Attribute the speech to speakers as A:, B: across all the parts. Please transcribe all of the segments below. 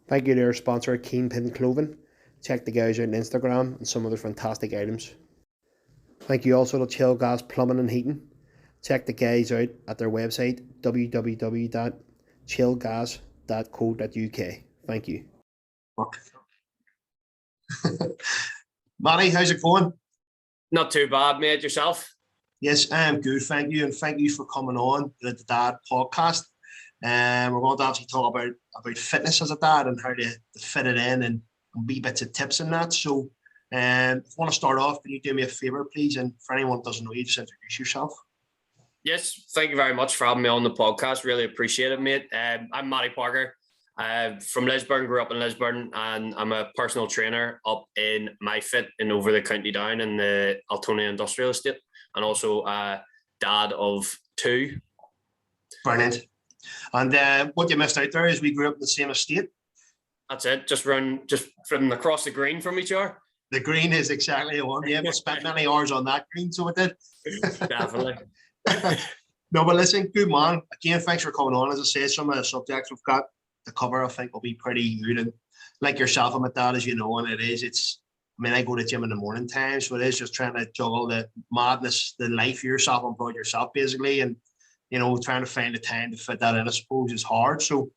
A: Thank you to our sponsor, Keenpin Clothing. Check the guys out on Instagram and some of their fantastic items. Thank you also to Chill Gas Plumbing and Heating. Check the guys out at their website, www.chillgas.co.uk. Thank you.
B: Matty, how's it going?
C: Not too bad, mate. Yourself?
B: Yes, I am good, thank you, and thank you for coming on the Dad podcast. We're going to actually talk about fitness as a dad and how to fit it in and wee bits of tips in that. So, if you want to start off, can you do me a favour, please? And for anyone who doesn't know you, just introduce yourself.
C: Yes, thank you very much for having me on the podcast. Really appreciate it, mate. I'm Matty Parker. From Lisburn, grew up in Lisburn, and I'm a personal trainer up in MyFit in over the County Down in the Altonia Industrial Estate, and also a dad of 2.
B: Brilliant. And what you missed out there is we grew up in the same estate.
C: That's it. Just from across the green from each other.
B: The green is exactly the one. Yeah, we spent many hours on that green, so it did.
C: Definitely.
B: No, but listen, good man. Again, thanks for coming on. As I say, some of the subjects we've got to cover, I think, will be pretty good. And like yourself, I'm a dad, as you know, and I go to the gym in the morning time, so it is just trying to juggle the madness, the life you're self-employed yourself, basically, and trying to find the time to fit that in, I suppose, is hard. So,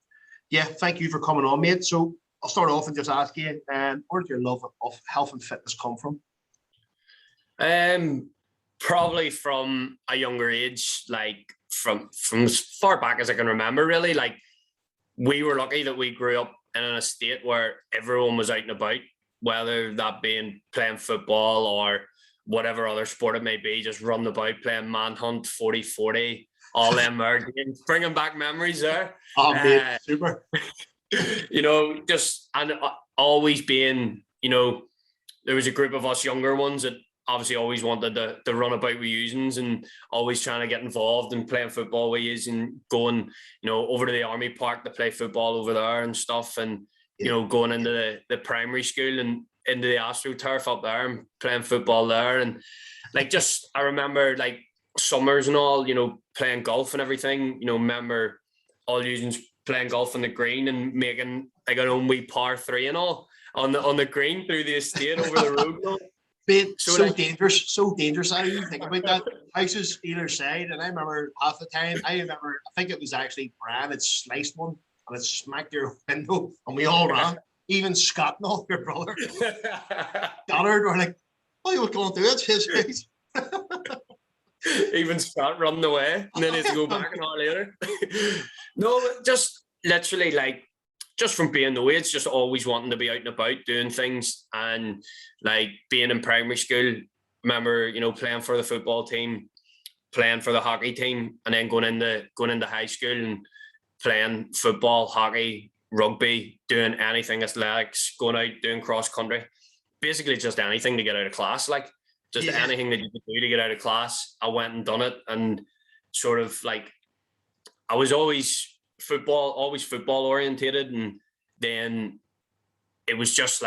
B: yeah, thank you for coming on, mate. So, I'll start off and just ask you, where did your love of health and fitness come from?
C: Probably from a younger age, like from as far back as I can remember, really. Like, we were lucky that we grew up in an estate where everyone was out and about, whether that being playing football or whatever other sport it may be, just running about playing manhunt, 40-40, all them games, bringing back memories there.
B: Oh, mate, super.
C: Just and always being, there was a group of us younger ones that obviously always wanted to run about with usings and always trying to get involved in playing football with yous and going, over to the army park to play football over there and stuff. And, going into the primary school and into the AstroTurf up there and playing football there. And I remember summers and all, playing golf and everything, remember all usings playing golf on the green and making an own wee par 3 and all on the green through the estate over the road.
B: Mate, so dangerous. I didn't think about that. Houses either side, and I remember half the time. I think it was actually Brad had sliced one and it smacked your window, and we all ran. Even Scott and all, your brother, Goddard, were like, "Oh, you were going to do it?" His face.
C: Even Scott running away, and then he has to go back an hour later. No, just literally just from being the way, it's just always wanting to be out and about doing things. And being in primary school, remember, playing for the football team, playing for the hockey team, and then going into high school and playing football, hockey, rugby, doing anything athletics, going out, doing cross country, basically just anything to get out of class, anything that you could do to get out of class. I went and done it, and sort of I was always football orientated, and then it was just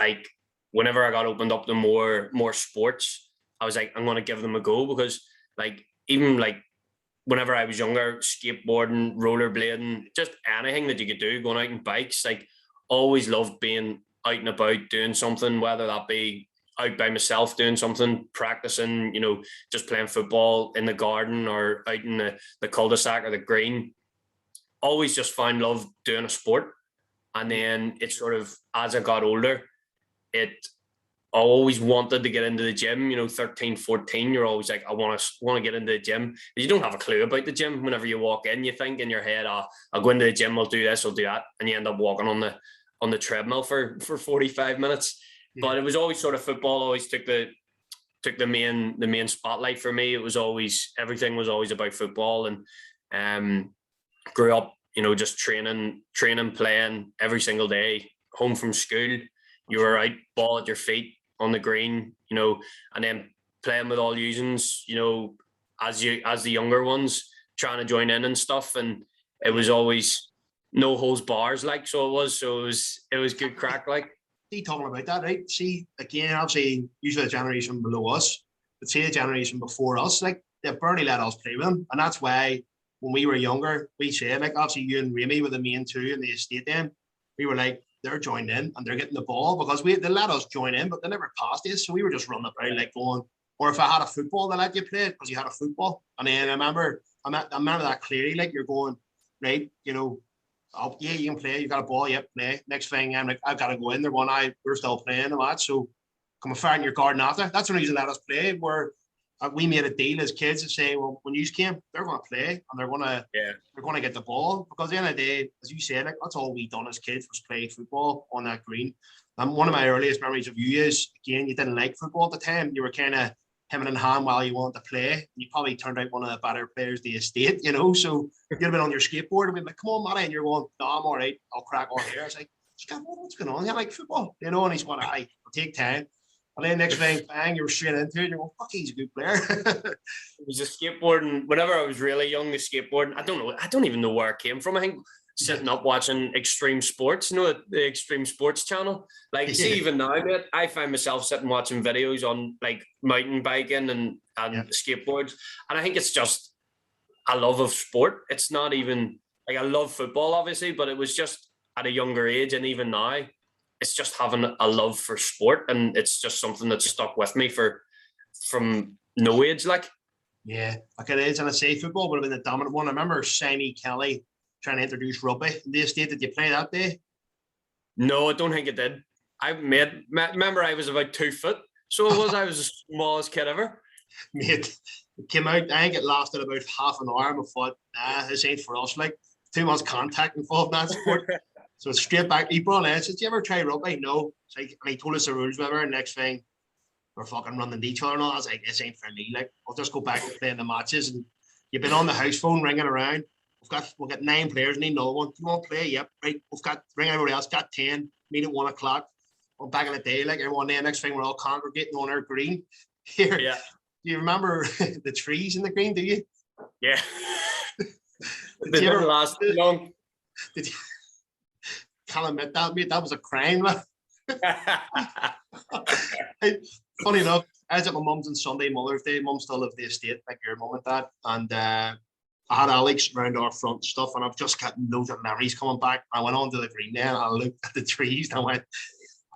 C: whenever I got opened up to more sports, I was I'm going to give them a go, because even whenever I was younger, skateboarding, rollerblading, just anything that you could do, going out on bikes, always loved being out and about doing something, whether that be out by myself doing something, practicing, just playing football in the garden or out in the cul-de-sac or the green. Always just found love doing a sport. And then it sort of, as I got older, I always wanted to get into the gym, 13, 14, you're always I want to get into the gym. You don't have a clue about the gym. Whenever you walk in, you think in your head, I'll go into the gym, I'll do this, I'll do that. And you end up walking on the treadmill for 45 minutes. Yeah. But it was always sort of football, always took the main spotlight for me. It was always, everything was always about football. And grew up, just training, playing every single day, home from school. You were out, ball at your feet on the green, and then playing with all usings, as the younger ones, trying to join in and stuff. And it was always no holds bars, so it was good crack.
B: See, talking about that, right? See, again, obviously, usually the generation below us, but see the generation before us, they barely let us play with them. And that's why when we were younger, we said, obviously you and Remy were the main two in the estate then. We were they're joined in and they're getting the ball because they let us join in, but they never passed us. So we were just running about like going, or if I had a football, they let you play it because you had a football. And then I remember that clearly, like you're going, right, you know, oh, yeah, you can play, you got a ball, yep, play. Next thing, I'm like, I've got to go in. They're going, we're still playing the match. So come and fire in your garden after. That's the reason they let us play, where we made a deal as kids to say, well, when you came, they're going to play and they're going to get the ball, because at the end of the day, as you said, like, that's all we done as kids was play football on that green. And one of my earliest memories of you is, again, you didn't like football at the time. You were kind of hemming and hawing while you wanted to play. You probably turned out one of the better players of the estate, you know. So you'd have been on your skateboard and be like, come on, Matty, and you're going, no, I'm all right, I'll crack on here. It's like, what's going on? You like football, you know? And he's going, I'll take time. And then next thing, bang, you're straight into it. You're going, fuck, he's a good player.
C: It was a skateboarding. Whenever I was really young, the skateboarding, I don't even know where it came from. I think sitting up watching extreme sports, you know, the extreme sports channel. Like, see, even now, mate, I find myself sitting watching videos on like mountain biking and skateboards. And I think it's just a love of sport. It's not even like I love football, obviously, but it was just at a younger age. And even now, it's just having a love for sport, and it's just something that's stuck with me from no age, like.
B: Yeah, like it is, and I say football would have been the dominant one. I remember Sammy Kelly trying to introduce rugby in the estate. Did you play that day?
C: No, I don't think it did. Remember I was about 2 foot, so I was the smallest kid ever.
B: Mate, it came out, I think it lasted about half an hour, and I thought, this ain't for us, like, too much contact involved in that sport. So it's straight back. He brought in, said, "Do you ever try rugby?" No. It's like, and he told us the rules, whatever. And next thing, we're fucking running to each other and all. I was like, this ain't for me. Like, I'll just go back to playing the matches. And you've been on the house phone ringing around. We've got 9 players, need another one. Do you want to play? Yep. Right. We've got, ring everybody else, got 10, meet at 1 o'clock. Well, back in the day, like everyone there, next thing we're all congregating on our green. Here. Yeah. Do you remember the trees in the green, do you?
C: Yeah. They never last long.
B: Did you? Can't admit that, mate. That was a crime, man. Funny enough, I was at my mum's on Sunday, Mother's Day. Mum still lived the estate, like your mum and dad. And I had Alex around our front and stuff, and I've just got loads of memories coming back. I went onto the green there and I looked at the trees and I went,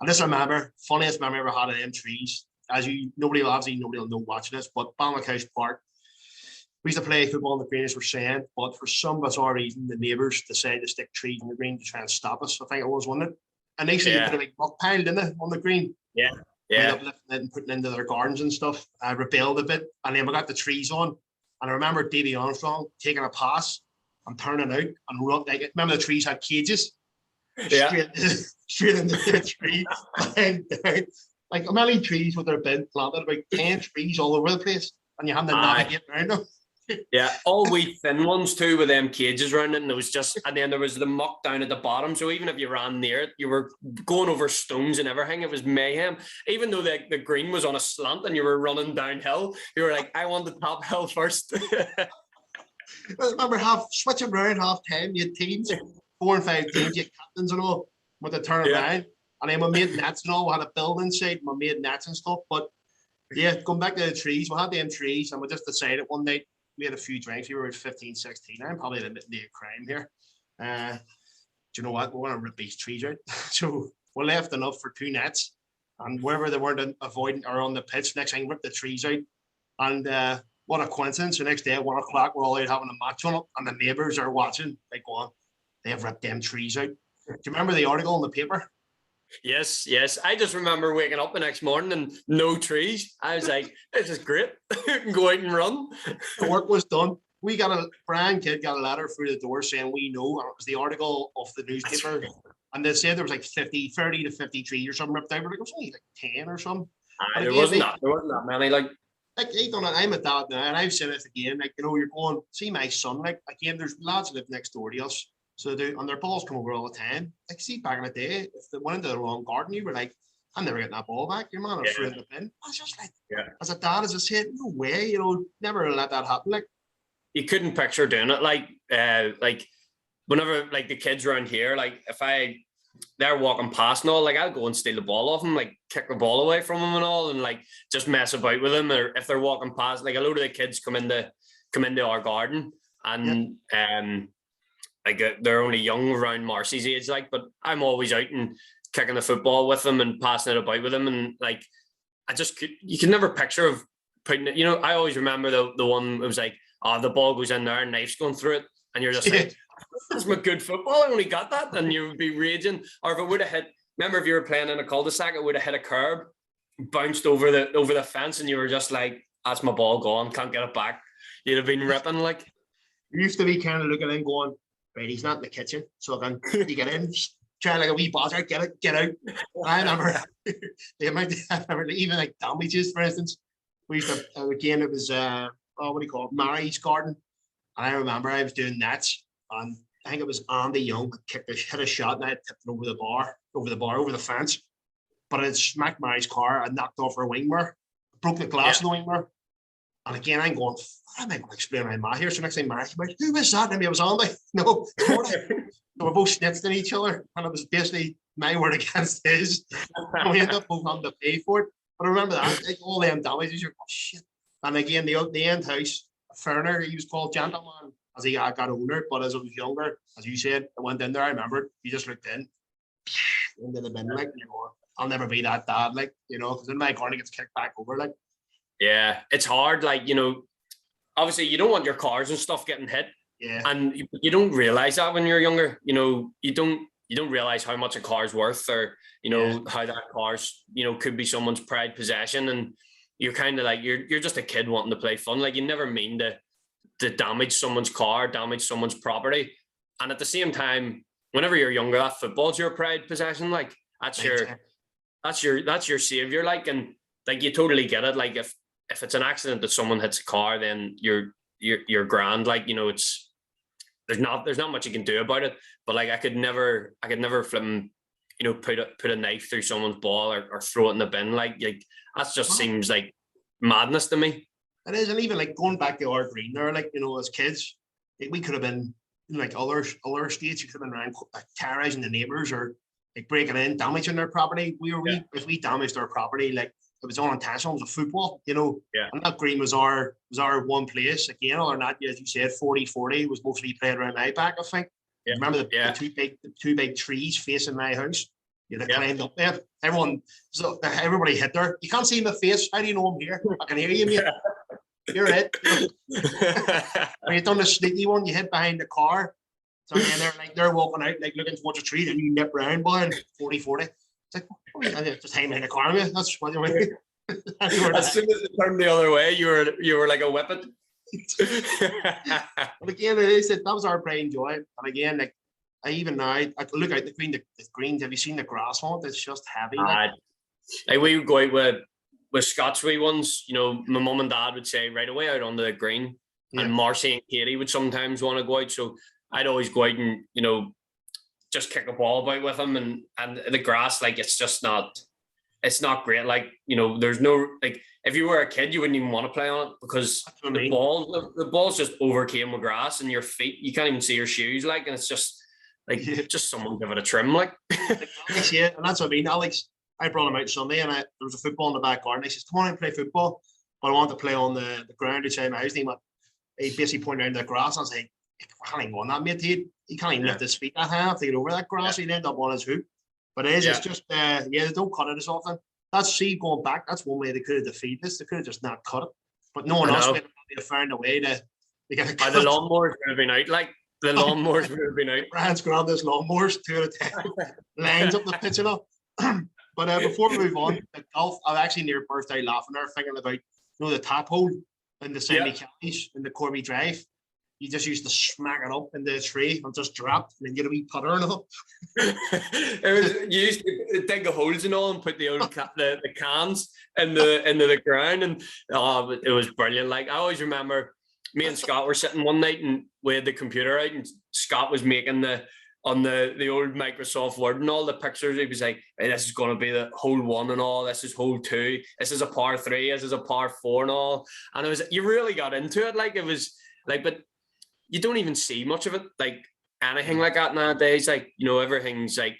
B: I just remember, funniest memory I ever had of them trees. As nobody will know watching this, but Balmacouse Park, we used to play football in the green, as we're saying, but for some bizarre reason, the neighbours decided to stick trees in the green to try and stop us. I think it was, wasn't it? And they said you put a big muck pile, didn't they, on the green?
C: Yeah. Yeah.
B: Uplifting it and putting it into their gardens and stuff. I rebelled a bit, and then we got the trees on. And I remember Davy Armstrong taking a pass and turning out and run. Like, remember the trees had cages?
C: Yeah.
B: Straight into the tree. And down. Like, how many trees would there have been planted? About 10 trees all over the place. And you had to navigate around them.
C: Yeah, all wee thin ones too, with them cages around it, and there was just, and then there was the muck down at the bottom. So even if you ran near it, you were going over stones and everything. It was mayhem. Even though the green was on a slant and you were running downhill, you were like, I want the top hill first.
B: I remember switching around half time. You had teams, 4 and 5 teams, you had captains and all, with the turn around. And then we made nets and all. We had a building site, we made nets and stuff. But yeah, going back to the trees, we had them trees, and we just decided one night. We had a few drinks. We were at 15, 16. I'm probably admitting a crime here. Do you know what? We want to rip these trees out. So we left enough for 2 nets. And wherever they weren't avoiding or on the pitch, next thing, rip the trees out. And what a coincidence. The next day at 1 o'clock, we're all out having a match on it. And the neighbours are watching. Like, going, they have ripped them trees out. Do you remember the article in the paper?
C: Yes. I just remember waking up the next morning and no trees. I was like, this is great. Go out and run.
B: The work was done. Brian Kidd got a letter through the door saying, we know, and it was the article of the newspaper. And they said there was like 30 to 50 trees or something ripped out. But it was only like 10 or something.
C: There wasn't that many. Like
B: they done it. I'm a dad now, and I've said it again. Like, you know, you're going, see my son. Like, again, there's lads that live next door to us. So and their balls come over all the time. Like, see, back in the day, if they went into the wrong garden, you were like, I'm never getting that ball back. Your man threw it in the bin. I was just like, as a dad, as I said, no way, you know, never let that happen. Like,
C: you couldn't picture doing it. Like whenever like the kids around here, like if they're walking past and all, like I'll go and steal the ball off them, like kick the ball away from them and all, and like just mess about with them. Or if they're walking past, like a load of the kids come into our garden and like they're only young around Marcy's age, like, but I'm always out and kicking the football with them and passing it about with them, and like you can never picture of putting it. I always remember the one it was like, oh, the ball goes in there and knife's going through it, and you're just like, that's my good football. I only got that, and you would be raging. Or if it would have hit, remember if you were playing in a cul-de-sac, it would have hit a curb, bounced over the fence, and you were just like, that's my ball gone, can't get it back. You'd have been ripping like.
B: You used to be kind of looking in, going, right, he's not in the kitchen, so I can you get in, try like a wee buzzer, get out. I remember the amount even like damages, for instance. We used to again, it was what do you call it, Mary's garden, and I remember I was doing nets, and I think it was Andy Young hit a shot, and I tipped it over the fence, but it smacked Mary's car and knocked off her wing mirror, broke the glass in the wing mirror. And again, I'm going, I'm not going to explain my math here. So next time Mary's like, who was that? And I was Andy. No, we're both snitched at each other, and it was basically my word against his. And we ended up both having to pay for it. But I remember that, like, all them damages, you're oh, shit. And again, the end house, Ferner, he was called gentleman as he got older, but as I was younger, as you said, I went in there, I remember, you just looked into the bin, like, I'll never be that dad, like, because in my corner gets kicked back over, like.
C: Yeah, it's hard, like, obviously you don't want your cars and stuff getting hit.
B: Yeah.
C: And you don't realize that when you're younger. You don't realize how much a car's worth, or how that car's could be someone's prized possession, and you're kind of like you're just a kid wanting to play fun. Like, you never mean to damage someone's car, damage someone's property. And at the same time, whenever you're younger, that football's your prized possession. Like, that's your savior. Like, and like, you totally get it. Like, if it's an accident that someone hits a car, then you're grand. Like, it's there's not much you can do about it. But like, I could never flip, put a knife through someone's ball, or throw it in the bin. Like that just seems like madness to me.
B: It is, and even like going back to our green there, like, as kids, like, we could have been like other states. You could have been around terrorizing the neighbours, or like breaking in, damaging their property. If we damaged our property, like, it was unintentional. It was a football, and that green was our one place. Again, or not, as you said, 40-40 was mostly played around my back, I think. Yeah. Remember the two big trees facing my house? You had climbed up there. Everybody hit there. You can't see my face. How do you know I'm here? I can hear you, mate. You're it. When you've done the sneaky one, you hid behind the car. So then they're walking out, like, looking towards a tree, and you nip round, boy, and 40-40. It's like, just hang behind the car, mate. That's what you're doing.
C: As soon as it turned the other way, you were like a whippet.
B: But again, that was our pride and joy. And again, like, I could look out the greens. Have you seen the grass on it? It's just heavy.
C: Like, we would go out with Scott's wee ones. My mum and dad would say right away out on the green, and Marcy and Katie would sometimes want to go out. So I'd always go out and just kick a ball about with them, and the grass, like, it's not great. Like, there's no, like, if you were a kid, you wouldn't even want to play on it, because the balls just overcame with grass, and your feet, you can't even see your shoes, like, and it's just like, just someone give it a trim, like.
B: Yeah, and that's what I mean. Alex, I brought him out Sunday, and there was a football in the back garden. He says, come on and play football, but I want to play on the ground outside my house. And he basically pointed out the grass. I was like, I can't even go on that, mate. He can't even lift his feet that high enough to get over that grass. He'd end up on his hoop. But it's just, they don't cut it as often. Going back, that's one way they could have defeated this. They could have just not cut it. But no one else would have found a way to get it cut.
C: The lawnmowers would have been out, like. The lawnmowers would have been out.
B: Brian's grabbed his lawnmowers, 2 at a time, lines up the pitch and all. But before we move on, the golf, I'm actually near birthday laughing there, thinking about, the tap hole in the semi-counties in the Corby Drive. You just used to smack it up in the tree and just drop, and then get a wee putter and all.
C: You used to dig the holes and all, and put the old the cans into the ground, and it was brilliant. Like, I always remember, me and Scott were sitting one night, and we had the computer out, and Scott was making on the old Microsoft Word and all the pictures. He was like, hey, this is going to be the hole 1 and all. This is hole 2. This is a par 3. This is a par 4 and all. And you really got into it. Like, it was like, but you don't even see much of it, like anything like that nowadays. Like, everything's like,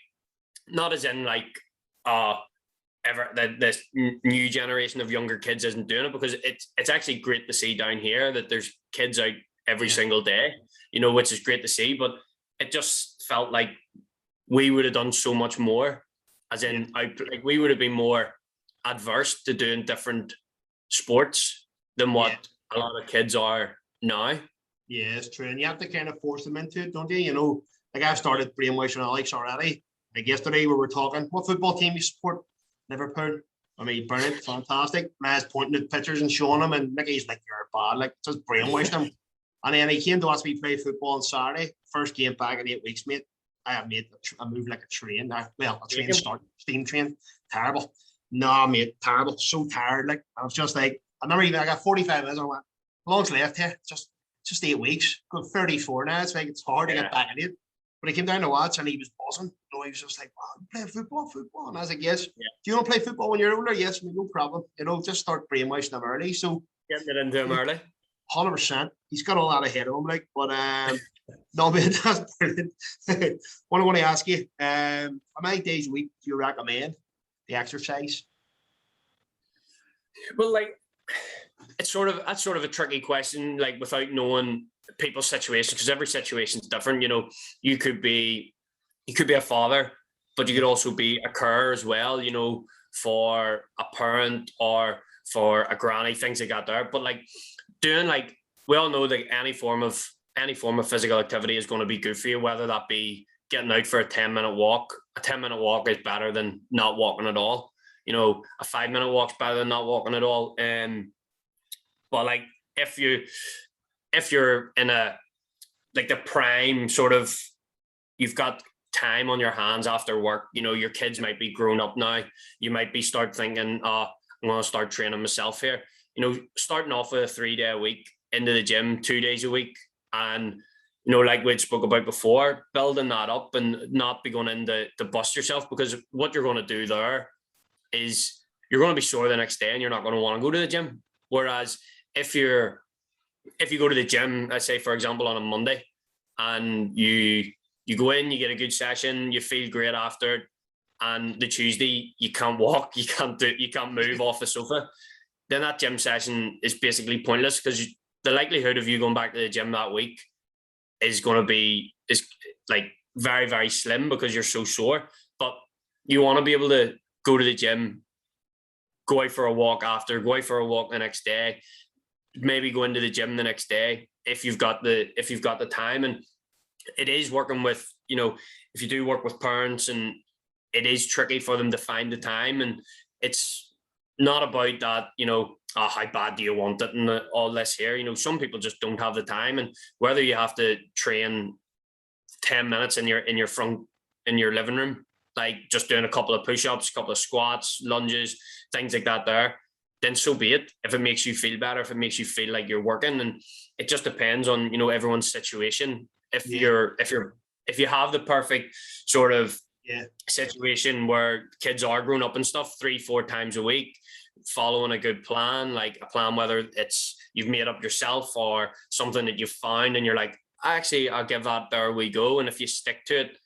C: not as in like, this new generation of younger kids isn't doing it, because it's actually great to see down here that there's kids out every single day, which is great to see. But it just felt like we would have done so much more, as in like we would have been more adverse to doing different sports than what a lot of kids are now.
B: Yeah, it's true. And you have to kind of force them into it, don't you? You know, like I've started brainwashing Alex already. Like yesterday we were talking, what football team you support? Liverpool. I mean, brilliant, fantastic. Man's pointing at pictures and showing him, and Nicky's like, you're bad. Like, just brainwashed him. And then he came to watch me play football on Saturday. First game back in 8 weeks, mate. I moved like a train. Well, a train start, steam train. Terrible. No, mate, terrible. So tired. Like, I was just like, I remember even I got 45 minutes. I went, how long's left here? Just 8 weeks. Got 34 now. It's like it's hard to get back in it. But he came down to watch and he was buzzing. You know, he was just like, wow, you play football. And I was like, yes. Yeah. Do you want to play football when you're older? Yes, no problem. You know, just start brainwashing them early. So
C: getting it into him early.
B: 100%. He's got a lot ahead of him, like, but no, man, that's brilliant. What I want to ask you, how many days a week do you recommend the exercise?
C: Well, like, that's sort of a tricky question, like, without knowing people's situation, because every situation is different. You know, you could be a father, but you could also be a carer as well, you know, for a parent or for a granny, things like that there. But like doing, like, we all know that any form of physical activity is going to be good for you, whether that be getting out for a 10-minute walk. A 10-minute walk is better than not walking at all. You know, a 5-minute walk's better than not walking at all. But like, if you're in a, like, the prime sort of, you've got time on your hands after work, you know, your kids might be grown up now, you might be start thinking, I'm going to start training myself here. You know, starting off with a 3-day a week, into the gym 2 days a week, and, you know, like we spoke about before, building that up and not be going in to bust yourself, because what you're going to do there is you're going to be sore the next day and you're not going to want to go to the gym. Whereas if you go to the gym, let's say, for example, on a Monday, and you go in, you get a good session, you feel great after it, and the Tuesday you can't walk, you can't move off the sofa, then that gym session is basically pointless, because the likelihood of you going back to the gym that week is like very, very slim, because you're so sore. But you want to be able to go to the gym, go out for a walk after, go out for a walk the next day, maybe go into the gym the next day if you've got the time. And it is working with, you know, if you do work with parents, and it is tricky for them to find the time, and it's not about that, you know, how bad do you want it and all this here. You know, some people just don't have the time, and whether you have to train 10 minutes in your living room, like just doing a couple of push-ups, a couple of squats, lunges, things like that there, then so be it. If it makes you feel better, if it makes you feel like you're working, and it just depends on, you know, everyone's situation. If you have the perfect sort of situation where kids are grown up and stuff 3-4 times a week, following a good plan, like a plan, whether it's you've made up yourself or something that you've found and you're like, actually, I'll give that there we go. And if you stick to it,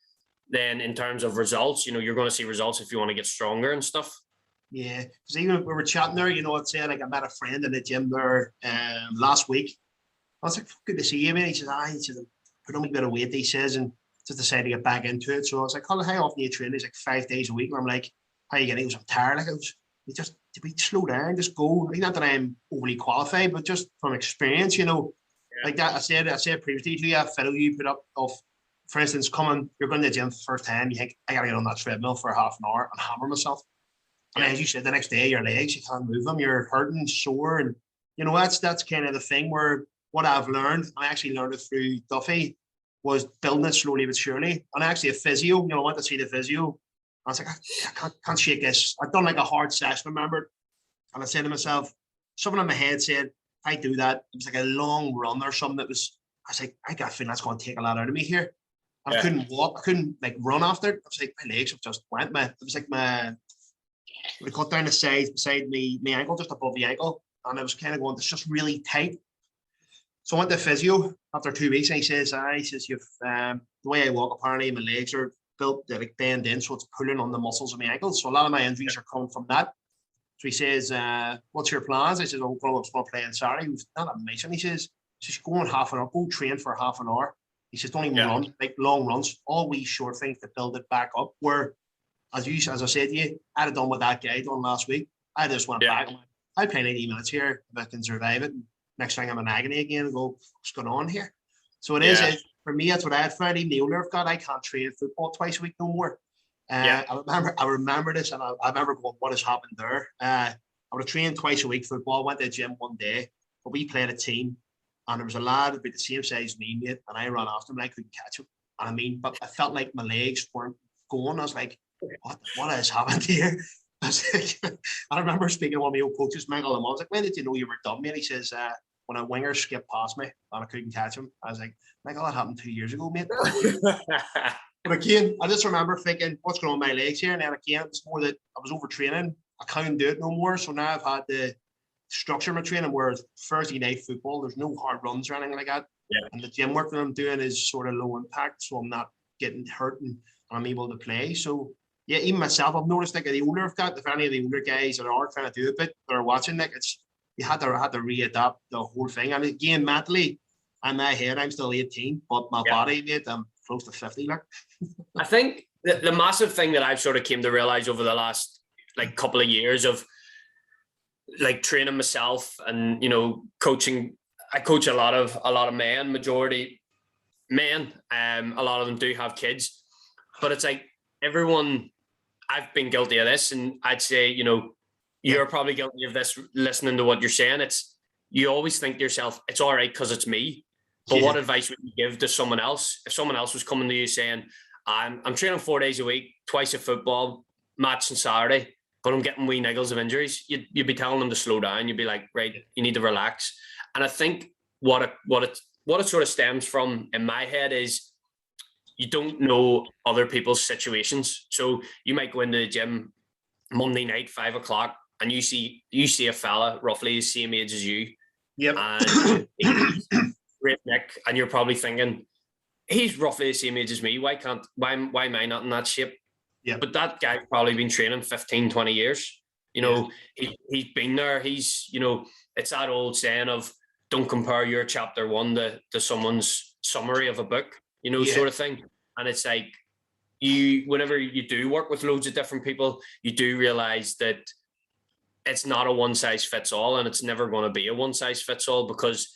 C: then in terms of results, you know, you're going to see results if you want to get stronger and stuff.
B: Yeah, because even we were chatting there, you know, I'd say, like, I met a friend in the gym there last week. I was like, good to see you, man. He says, put on a bit of weight, he says, and just decided to get back into it. So I was like, how often do you train? He's like, 5 days a week. And I'm like, how you getting? He goes, I'm tired. Like, we slow down, just go. Not that I'm overly qualified, but just from experience, you know, like that. I said previously to you, a photo you put up of, for instance, you're going to the gym for the first time, you think, I got to get on that treadmill for half an hour and hammer myself. And as you said, the next day, your legs, you can't move them, you're hurting, sore. And, you know, that's kind of the thing where what I've learned, I actually learned it through Duffy, was building it slowly but surely. And actually a physio, you know, I went to see the physio. I was like, I can't shake this. I'd done like a hard session, remember? And I said to myself, something in my head said, if I do that, it was like a long run or something I was like, I got a feeling that's going to take a lot out of me here. And I couldn't walk, I couldn't like run after it. I was like, my legs have just went. It was like we cut down the sides beside me, my ankle, just above the ankle. And I was kind of going, it's just really tight. So I went to physio after 2 weeks, and he says, you've the way I walk, apparently my legs are built, they like bend in, so it's pulling on the muscles of my ankles. So a lot of my injuries are coming from that. So he says, what's your plans? I said, I'm going to play on Saturday. He was not amazing. He says, go on half an hour, go train for half an hour. He says, don't even
C: Yeah.
B: run, like long runs, all wee short things to build it back up. Where, as I said to you, I'd have done what that guy done last week. I just went back and went, I'll play 90 minutes here if I can survive it. And next thing I'm in agony again and go, what's going on here? So it is, for me, that's what I had found. Even the older I've got, I can't train football twice a week no more. I remember this, and I remember going, what has happened there? I would have trained twice a week football, went to the gym one day, but we played a team, and there was a lad about the same size as me, mate, and I ran after him, and I couldn't catch him. And I mean, but I felt like my legs weren't going. I was like, what has happened here? I was like, I remember speaking to one of my old coaches, Michael Lamont. I was like, when did you know you were done, mate? He says, when a winger skipped past me and I couldn't catch him. I was like, Michael, that happened 2 years ago, mate. But again, I just remember thinking, what's going on with my legs here? And then again, it's more that I was overtraining. I couldn't do it no more. So now I've had to structure my training, whereas Thursday night football, there's no hard runs or anything like that.
C: Yeah.
B: And the gym work that I'm doing is sort of low impact, so I'm not getting hurt and I'm able to play. So yeah, even myself, I've noticed like the older I've got, if any of the older guys that are trying to do a bit that are watching, like you had to readapt the whole thing. And again, mentally, in my head, I'm still 18, but my body, mate, I'm close to 50. Like,
C: I think the massive thing that I've sort of came to realize over the last like couple of years of like training myself and, you know, coaching. I coach a lot of men, majority men. A lot of them do have kids, but it's like everyone. I've been guilty of this, and I'd say, you know, you're probably guilty of this listening to what you're saying. It's, you always think to yourself, it's all right because it's me. But what advice would you give to someone else? If someone else was coming to you saying, I'm training 4 days a week, twice a football, match on Saturday, but I'm getting wee niggles of injuries, you'd be telling them to slow down. You'd be like, right, you need to relax. And I think what it sort of stems from in my head is you don't know other people's situations. So you might go into the gym Monday night, 5 o'clock, and you see a fella roughly the same age as you.
B: Yep.
C: And he's great Nick, and you're probably thinking, he's roughly the same age as me. Why am I not in that shape?
B: Yeah.
C: But that guy's probably been training 15, 20 years. You know, he's been there. He's, you know, it's that old saying of don't compare your chapter 1 to someone's summary of a book, you know, sort of thing. And it's like, whenever you do work with loads of different people, you do realize that it's not a one size fits all, and it's never going to be a one size fits all, because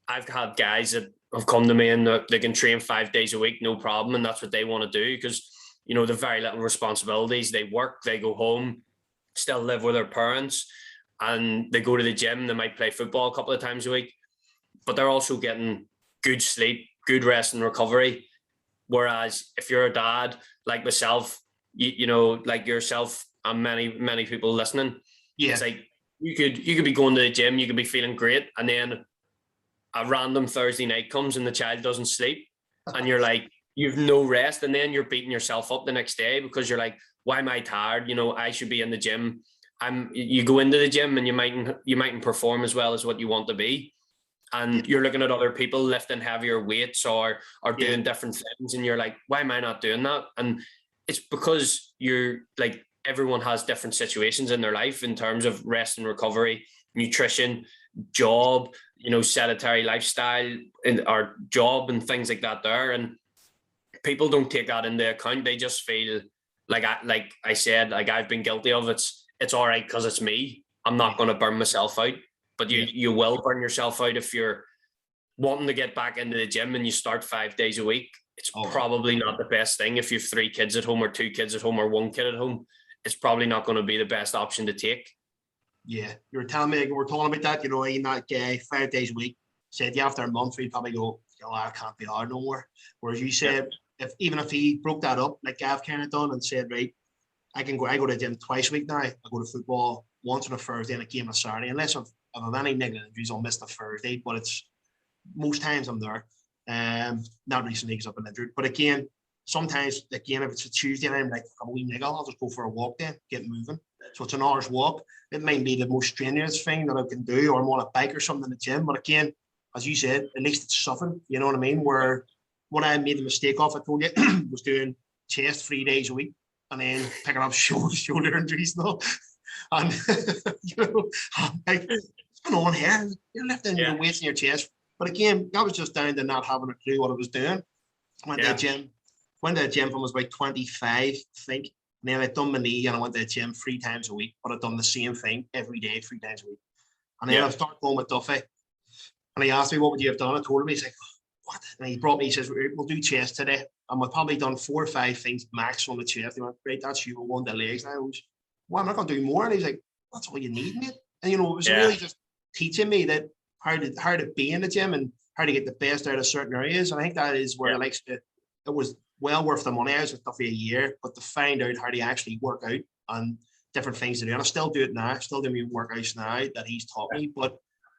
C: I've had guys that have come to me and they can train 5 days a week, no problem. And that's what they want to do because, you know, they've very little responsibilities. They work, they go home, still live with their parents, and they go to the gym. They might play football a couple of times a week, but they're also getting good sleep, good rest and recovery. Whereas if you're a dad like myself, you know, like yourself and many people listening, it's like you could be going to the gym, you could be feeling great, and then a random Thursday night comes and the child doesn't sleep, and you're like, you've no rest, and then you're beating yourself up the next day because you're like, why am I tired? You know, I should be in the gym. You go into the gym and you mightn't perform as well as what you want to be. And you're looking at other people lifting heavier weights or doing different things, and you're like, why am I not doing that? And it's because you're like, everyone has different situations in their life in terms of rest and recovery, nutrition, job, you know, sedentary lifestyle, and our job and things like that there. And people don't take that into account. They just feel like I said, like I've been guilty of, it's all right because it's me. I'm not going to burn myself out. But you will burn yourself out if you're wanting to get back into the gym and you start 5 days a week. It's probably not the best thing. If you have 3 kids at home or 2 kids at home or 1 kid at home, it's probably not going to be the best option to take.
B: Yeah, you were telling me, we're talking about that, you know, in that guy 5 days a week, said after a month, he'd probably go, I can't be hard no more. Whereas you said, even if he broke that up, like Gav kind of done, and said, right, I go to the gym twice a week now. I go to football once on a Thursday and a game on a Saturday, unless if I have any niggling injuries, I'll miss the Thursday, but it's most times I'm there. Not recently because I've been injured, but again, sometimes again, if it's a Tuesday and I'm like, I'm a wee niggle, I'll just go for a walk then, get moving. So it's an hour's walk. It might be the most strenuous thing that I can do, or I'm on a bike or something in the gym. But again, as you said, at least it's something, you know what I mean? Where what I made the mistake of, I told you, was doing chest 3 days a week and then picking up shoulder injuries and all. And, you know, I'm like, what's going on here? You're lifting your weights in your chest But again, that was just down to not having a clue what I was doing. Went to the gym when I was about 25, I think. And then I'd done my knee and I went to the gym 3 times a week, but I'd done the same thing every day, 3 times a week. And then I started going with Duffy. And he asked me, what would you have done? I told him, he's like, what? And he brought me, he says, we'll do chest today. And we've probably done 4 or 5 things max on the chest. He went, great, that's you. We're going to the legs now. I was, well, I'm not going to do more. And he's like, that's all you need, mate. And, you know, it was really just teaching me that how to be in the gym and how to get the best out of certain areas. And I think that is where it was well worth the money. I was with Duffy a year, but to find out how to actually work out and different things to do. And I still do it now. I still do my workouts now that he's taught me. But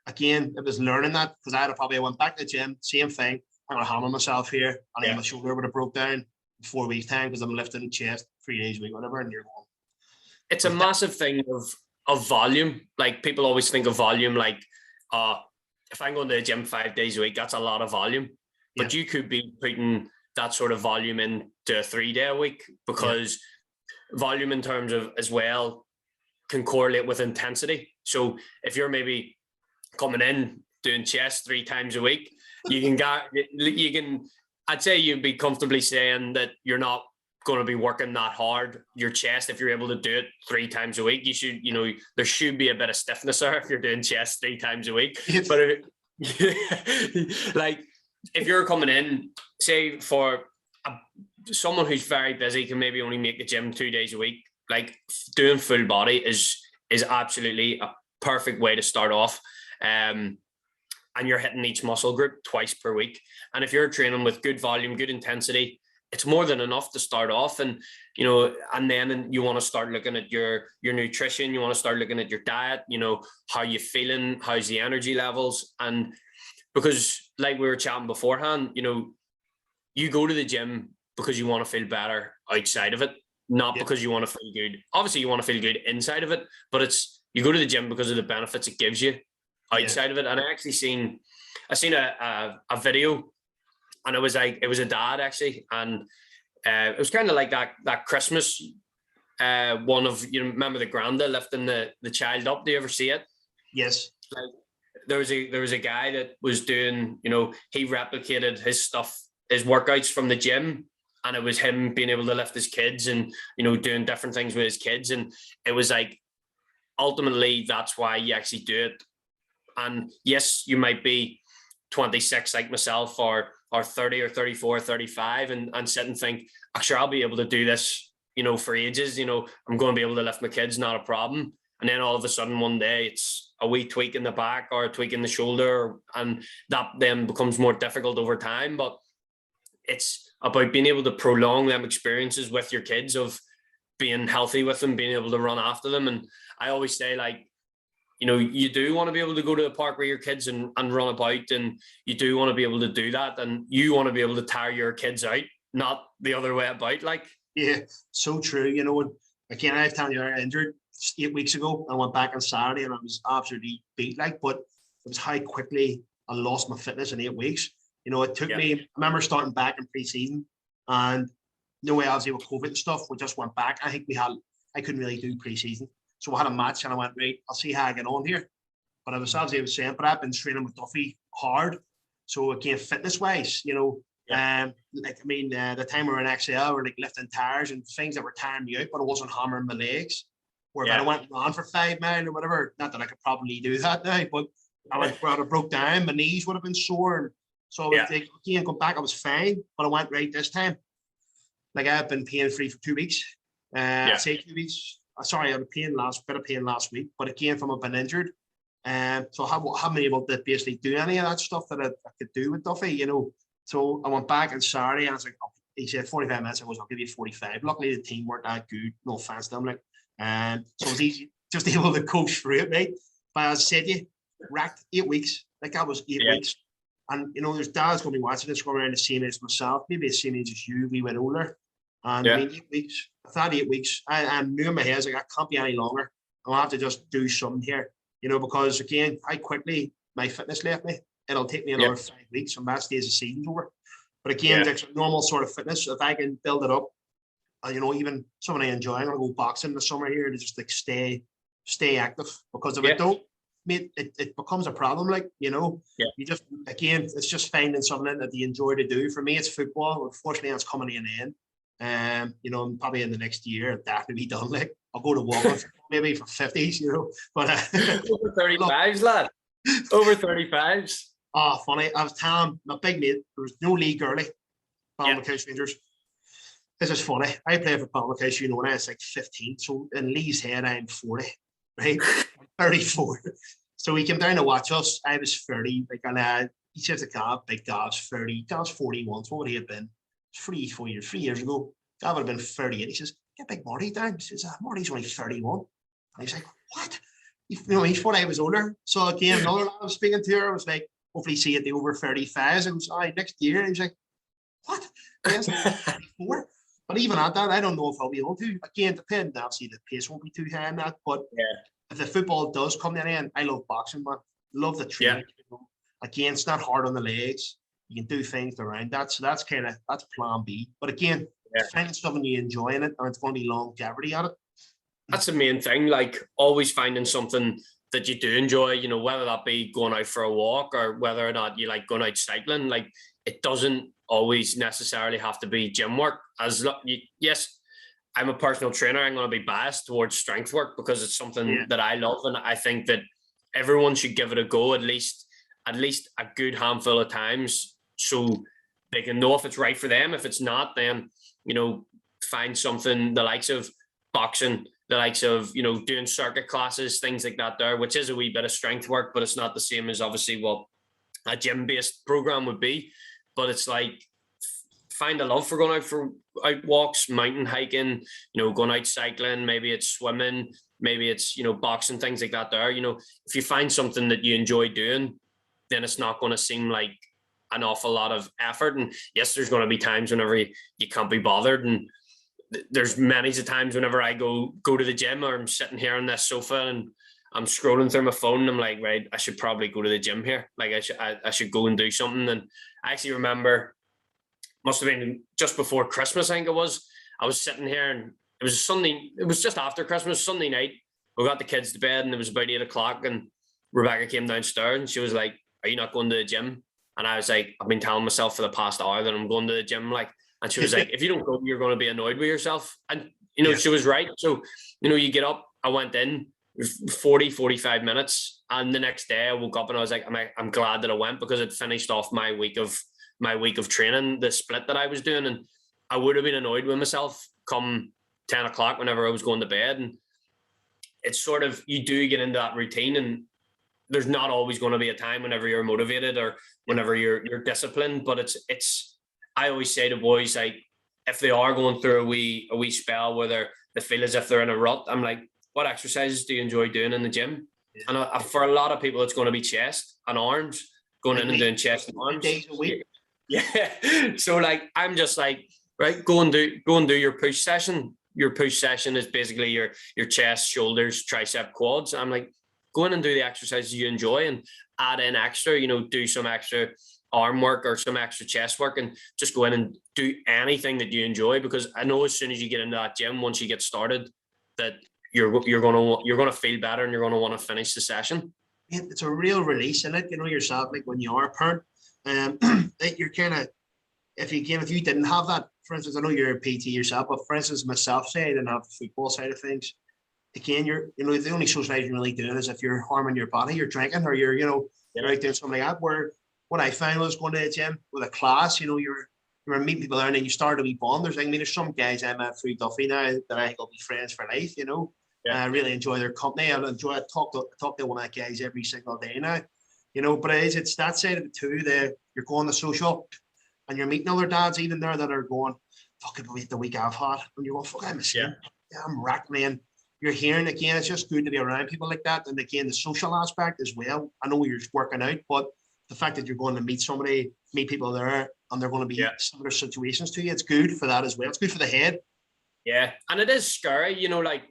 B: again, it was learning that because I went back to the gym, same thing. I'm going to hammer myself here. And then my shoulder would have broke down in 4 weeks' time because I'm lifting chest 3 days a week, whatever. And you're going.
C: It's a massive thing of volume. Like people always think of volume like, if I'm going to the gym 5 days a week, that's a lot of volume. But you could be putting that sort of volume into a 3-day a week because volume in terms of as well can correlate with intensity. So if you're maybe coming in doing chest 3 times a week, you can I'd say you'd be comfortably saying that you're not going to be working that hard your chest if you're able to do it 3 times a week. You should, you know, there should be a bit of stiffness there if you're doing chest 3 times a week. But like if you're coming in, say for someone who's very busy can maybe only make the gym 2 days a week, like doing full body is absolutely a perfect way to start off. And you're hitting each muscle group twice per week. And if you're training with good volume, good intensity, it's more than enough to start off. And, you know, and then you want to start looking at your nutrition. You want to start looking at your diet, you know, how you feeling, how's the energy levels. And because like we were chatting beforehand, you know, you go to the gym because you want to feel better outside of it, not because you want to feel good. Obviously you want to feel good inside of it, but you go to the gym because of the benefits it gives you outside of it. And I seen a video, and it was a dad actually, and it was kind of like that Christmas one of, you know, remember the granda lifting the child up. Do you ever see it?
B: Yes.
C: Like, there was a guy that was doing, you know, he replicated his workouts from the gym, and it was him being able to lift his kids and, you know, doing different things with his kids. And it was like, ultimately that's why you actually do it. And yes, you might be 26 like myself, or 30 or 34, 35 and sit and think, actually, I'll be able to do this, you know, for ages, you know, I'm going to be able to lift my kids, not a problem. And then all of a sudden one day it's a wee tweak in the back or a tweak in the shoulder, and that then becomes more difficult over time. But it's about being able to prolong them experiences with your kids, of being healthy with them, being able to run after them. And I always say, like, you know, you do want to be able to go to the park with your kids and run about, and you do want to be able to do that, and you want to be able to tire your kids out, not the other way about. Like,
B: yeah, so true. You know, again, I was telling you, I injured 8 weeks ago. I went back on Saturday and I was absolutely beat, like, but it was how quickly I lost my fitness in 8 weeks. You know, it took me, I remember starting back in pre-season, and no way obviously with COVID and stuff, we just went back. I couldn't really do pre-season. So I had a match and I went, right, I'll see how I get on here. But I was saying, but I've been training with Duffy hard. So again, fitness wise, you know, the time we were in XL, we were like lifting tires and things that were tiring me out, but I wasn't hammering my legs. Or if I went and ran for 5 miles or whatever, not that I could probably do that now, but I would have broke down, my knees would have been sore. And so I was like, again, go back, I was fine, but I went right this time. Like I've been pain free for 2 weeks. Say 2 weeks. Sorry, I had a bit of pain last week, but again, from I've been injured. So I haven't been able to basically do any of that stuff that I could do with Duffy, you know. So I went back on Saturday and I was like, he said 45 minutes. I was, I'll give you 45. Luckily, the team weren't that good. No offense to them, like. So it was easy, just able to coach through it, right? But as I said, you racked 8 weeks. Like that was 8 weeks. And, you know, there's dads going to be watching this, going around the same age as myself, maybe the same age as you, we went older. And I mean, 8 weeks, I thought 8 weeks, I knew in my head, I was like, I can't be any longer. I'll have to just do something here, you know, because again, how quickly my fitness left me. It'll take me another 5 weeks from that stage of season's over. But again, it's a normal sort of fitness. If I can build it up, you know, even something I enjoy, I'm going to go boxing this summer here to just like stay active. Because if I don't, mate, it becomes a problem. Like, you know,
C: Yeah.
B: you just, again, it's just finding something that you enjoy to do. For me, it's football. Unfortunately, it's coming to an end. You know, probably in the next year, it'll definitely be done. Like, I'll go to walk on maybe for 50s, you know, but
C: Over 35s, lad. Over 35s.
B: oh, funny. I was telling my big mate, there was no league early, Balmacouse Rangers. This is funny. I played for Balmacouse, you know, when I was like 15. So in Lee's head, I'm 40, right? I'm 34. So he came down to watch us. I was 30. Like, and he says the Gav, big Gav's 30. Gav's 41. So what would he have been? 3 years ago. Gav would have been 38. He says, get big Marty down. He says, Marty's only 31. And he's like, what? You know, he thought I was older. So again, another lad I was speaking to her, I was like, hopefully see it the over 35s. And was, all right, next year. And he was like, what? Yes, 34. But even at that, I don't know if I'll be able to. Again, depending, obviously the pace won't be too high in that. But
C: Yeah.
B: if the football does come to an end, I love boxing, man. Love the training.
C: Yeah.
B: Again, it's not hard on the legs. You can do things around that. So that's plan B. But again, finding something you enjoy in it, and it's going to be longevity at it.
C: That's the main thing. Like, always finding something that you do enjoy, you know, whether that be going out for a walk or whether or not you like going out cycling. Like, it doesn't always necessarily have to be gym work. Yes, I'm a personal trainer. I'm going to be biased towards strength work because it's something that I love, and I think that everyone should give it a go at least a good handful of times, so they can know if it's right for them. If it's not, then, you know, find something the likes of boxing, the likes of, you know, doing circuit classes, things like that there, which is a wee bit of strength work, but it's not the same as obviously what a gym-based program would be. But it's like, find a love for going out walks, mountain hiking, you know, going out cycling, maybe it's swimming, maybe it's, you know, boxing, things like that there. You know, if you find something that you enjoy doing, then it's not going to seem like an awful lot of effort. And yes, there's going to be times whenever you can't be bothered. And there's many times whenever I go to the gym, or I'm sitting here on this sofa and I'm scrolling through my phone and I'm like, right, I should probably go to the gym here. Like, I should go and do something. And I actually remember, must have been just before Christmas, I think it was. I was sitting here and it was Sunday. It was just after Christmas, Sunday night. We got the kids to bed and it was about 8 o'clock, and Rebecca came downstairs and she was like, are you not going to the gym? And I was like, I've been telling myself for the past hour that I'm going to the gym. Like, and she was like, if you don't go, you're going to be annoyed with yourself. And, you know, she was right. So, you know, you get up, I went in 45 minutes. And the next day I woke up and I was like, I'm glad that I went, because it finished off my week of training, the split that I was doing. And I would have been annoyed with myself come 10 o'clock whenever I was going to bed. And it's sort of, you do get into that routine, and there's not always going to be a time whenever you're motivated or whenever you're disciplined. But it's I always say to boys, like, if they are going through a wee spell where they feel as if they're in a rut, I'm like, what exercises do you enjoy doing in the gym? Yeah. And for a lot of people, it's going to be chest and arms, going in and doing chest and arms.
B: Days a week.
C: Yeah. So like, I'm just like, right, go and do your push session. Your push session is basically your chest, shoulders, tricep, quads. I'm like, go in and do the exercises you enjoy and add in extra, you know, do some extra arm work or some extra chest work, and just go in and do anything that you enjoy. Because I know as soon as you get into that gym, once you get started, that you're gonna feel better and you're gonna want to finish the session.
B: Yeah, it's a real release in it, you know, yourself, like when you are a parent. You're kind of, if you didn't have that, for instance, I know you're a PT yourself, but for instance, myself, say I didn't have the football side of things. Again, the only socializing you're really doing is if you're harming your body, you're drinking, or you're out doing something like that. Where what I found was going to the gym with a class, you know, you're meeting people there, and then you start to be bond. There's some guys I met through Duffy now that I think will be friends for life, you know. I really enjoy their company. I talk to one of the guys every single day now, you know. But it's that side of it too. You're going to social, and you're meeting other dads even there that are going, fuck it, the week I've had, and you're going, fuck, I'm wrecked, man. You're hearing, again, it's just good to be around people like that. And again, the social aspect as well. I know you're just working out, but the fact that you're going to meet people there, and they're going to be similar situations to you, it's good for that as well. It's good for the head. Yeah,
C: and it is scary, you know, like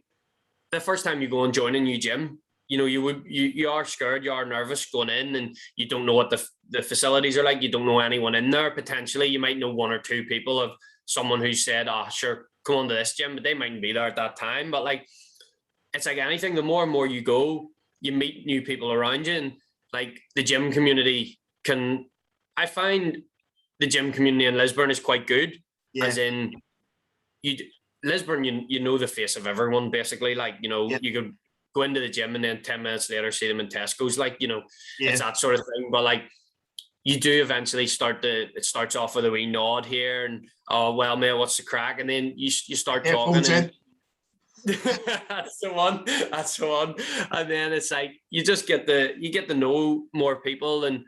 C: the first time you go and join a new gym, you know, you are scared, you are nervous going in, and you don't know what the facilities are like. You don't know anyone in there. Potentially, you might know one or two people of someone who said, sure, come on to this gym, but they mightn't be there at that time. But like, it's like anything, the more and more you go, you meet new people around you, and like the gym community I find the gym community in Lisburn is quite good, as in Lisburn, you know the face of everyone basically. Like, you know, you could go into the gym and then 10 minutes later see them in Tesco's, like, you know, it's that sort of thing. But like, you do eventually it starts off with a wee nod here and, oh, well, mate, what's the crack? And then you start talking. And, that's the one. And then it's like, you get to know more people, and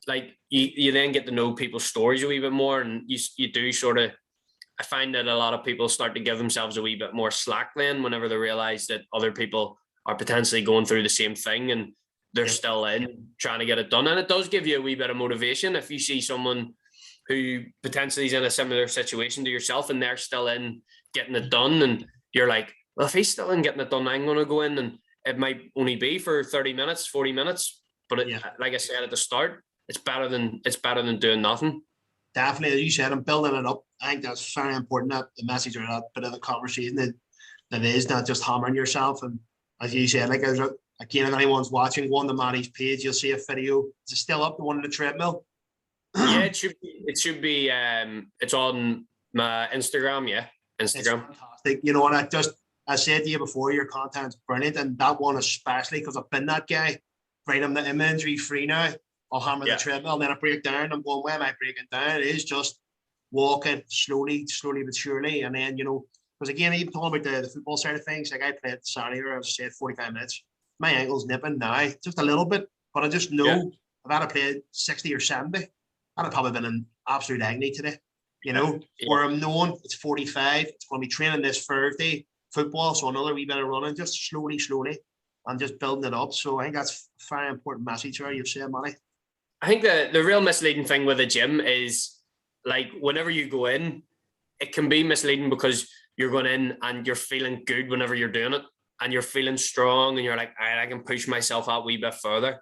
C: like you then get to know people's stories a wee bit more. And you do sort of, I find that a lot of people start to give themselves a wee bit more slack then whenever they realize that other people are potentially going through the same thing and they're still in trying to get it done. And it does give you a wee bit of motivation if you see someone who potentially is in a similar situation to yourself and they're still in getting it done. And you're like, well, if he's still in getting it done, I'm going to go in, and it might only be for 30 minutes, 40 minutes. But like I said at the start, it's better than doing nothing.
B: Definitely, as you said, I'm building it up. I think that's very important, that the message or that bit of the conversation that is not just hammering yourself. And as you said, like, again, if anyone's watching, go on to Matty's page, you'll see a video. Is it still up, the one on the treadmill?
C: Yeah, it should be. It's on my Instagram. Yeah, Instagram.
B: It's fantastic. You know, and I said to you before, your content's brilliant, and that one especially, because I've been that guy. Right, I'm injury free now. I'll hammer the treadmill, then I break down. I'm going, why am I breaking down? It is just walking slowly but surely. And then, you know, because again, even talking about the football side of things, like I played Saturday, I was said 45 minutes. My ankle's nipping now, just a little bit, but I just know if I'd have played 60 or 70, I'd have probably been in absolute agony today. You know, where I'm knowing it's 45, it's going to be training this Thursday, football, so another wee bit of running, just slowly, and just building it up. So I think that's a very important message here you've said, Matty.
C: I think the real misleading thing with a gym is, like, whenever you go in, it can be misleading because you're going in and you're feeling good whenever you're doing it, and you're feeling strong, and you're like, I can push myself a wee bit further.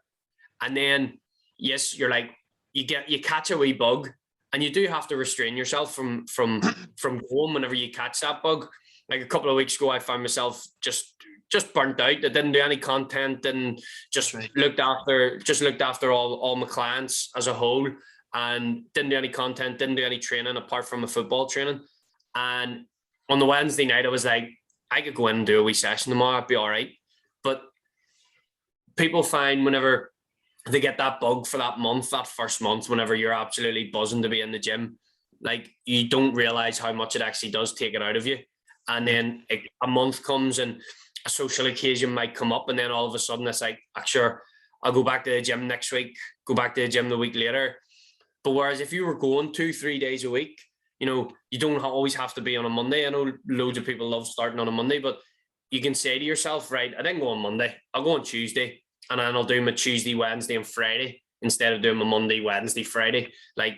C: And then, yes, you're like, you catch a wee bug, and you do have to restrain yourself from going whenever you catch that bug. Like a couple of weeks ago, I found myself just burnt out. I didn't do any content, and just looked after all my clients as a whole, and didn't do any content, didn't do any training apart from the football training. And on the Wednesday night, I was like, I could go in and do a wee session tomorrow, I'd be all right. But people find whenever they get that bug for that first month, whenever you're absolutely buzzing to be in the gym, like, you don't realize how much it actually does take it out of you. And then a month comes and a social occasion might come up, and then all of a sudden it's like, sure, I'll go back to the gym next week, go back to the gym the week later. But whereas if you were going 2-3 days a week, you know, you don't always have to be on a Monday. I know loads of people love starting on a Monday, but you can say to yourself, right, I didn't go on Monday, I'll go on Tuesday, and then I'll do my Tuesday, Wednesday and Friday instead of doing my Monday, Wednesday, Friday. Like,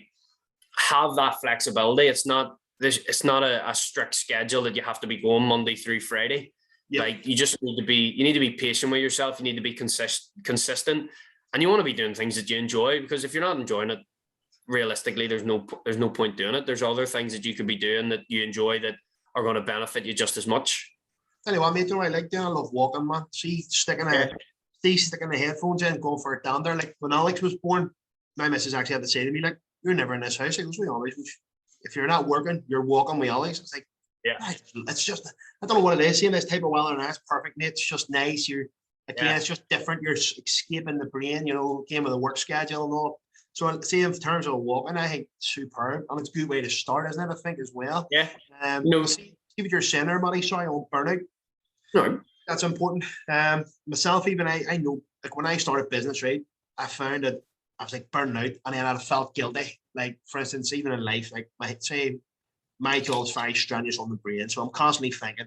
C: have that flexibility. It's not a strict schedule that you have to be going Monday through Friday. Yep. Like, you need to be patient with yourself. You need to be consistent, and you want to be doing things that you enjoy, because if you're not enjoying it, realistically, there's no point doing it. There's other things that you could be doing that you enjoy that are going to benefit you just as much.
B: Tell you what, mate, I like doing? I love walking, man. Sticking the headphones in, going for a dander. Like, when Alex was born, my missus actually had to say to me, like, you're never in this house. It was, we always, if you're not working, you're walking with Alex. It's like, it's just, I don't know what it is. Seeing this type of weather, and it's perfect, mate. It's just nice. It's just different. You're escaping the brain, you know, game with the work schedule and all. So, see, in terms of walking, I think superb, and it's a good way to start, isn't it? I think as well.
C: Yeah.
B: See what you're saying there, Matty. Sorry, I won't burn out.
C: No,
B: that's important. Myself, even I know, like, when I started business, right, I found that I was like burning out, and then I felt guilty. Like, for instance, even in life, like, my job's very strenuous on the brain, so I'm constantly thinking,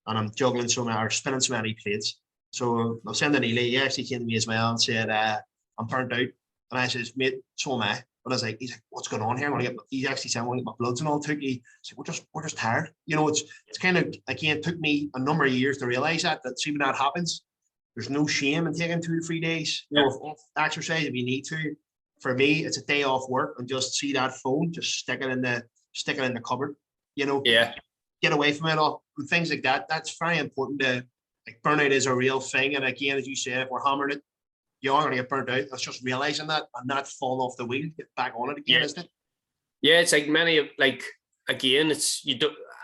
B: and I'm juggling spinning so many plates. So I was saying to Neely, he actually came to me as well and said, I'm burnt out. And I says, mate, so am I. But I was like, he's like, what's going on here? He actually said, I want to get my bloods and all took. He's like, we're just tired. You know, it's kind of, again, it took me a number of years to realize that see when that happens, there's no shame in taking 2 to 3 days of exercise if you need to. For me, it's a day off work and just see that phone, just stick it in the cupboard, you know, get away from it all and things like that. That's very important to like burnout is a real thing. And again, as you said, if we're hammering it, you are going to get burnt out. That's just realizing that and not falling off the wheel, get back on it again, isn't it?
C: Yeah, it's like again,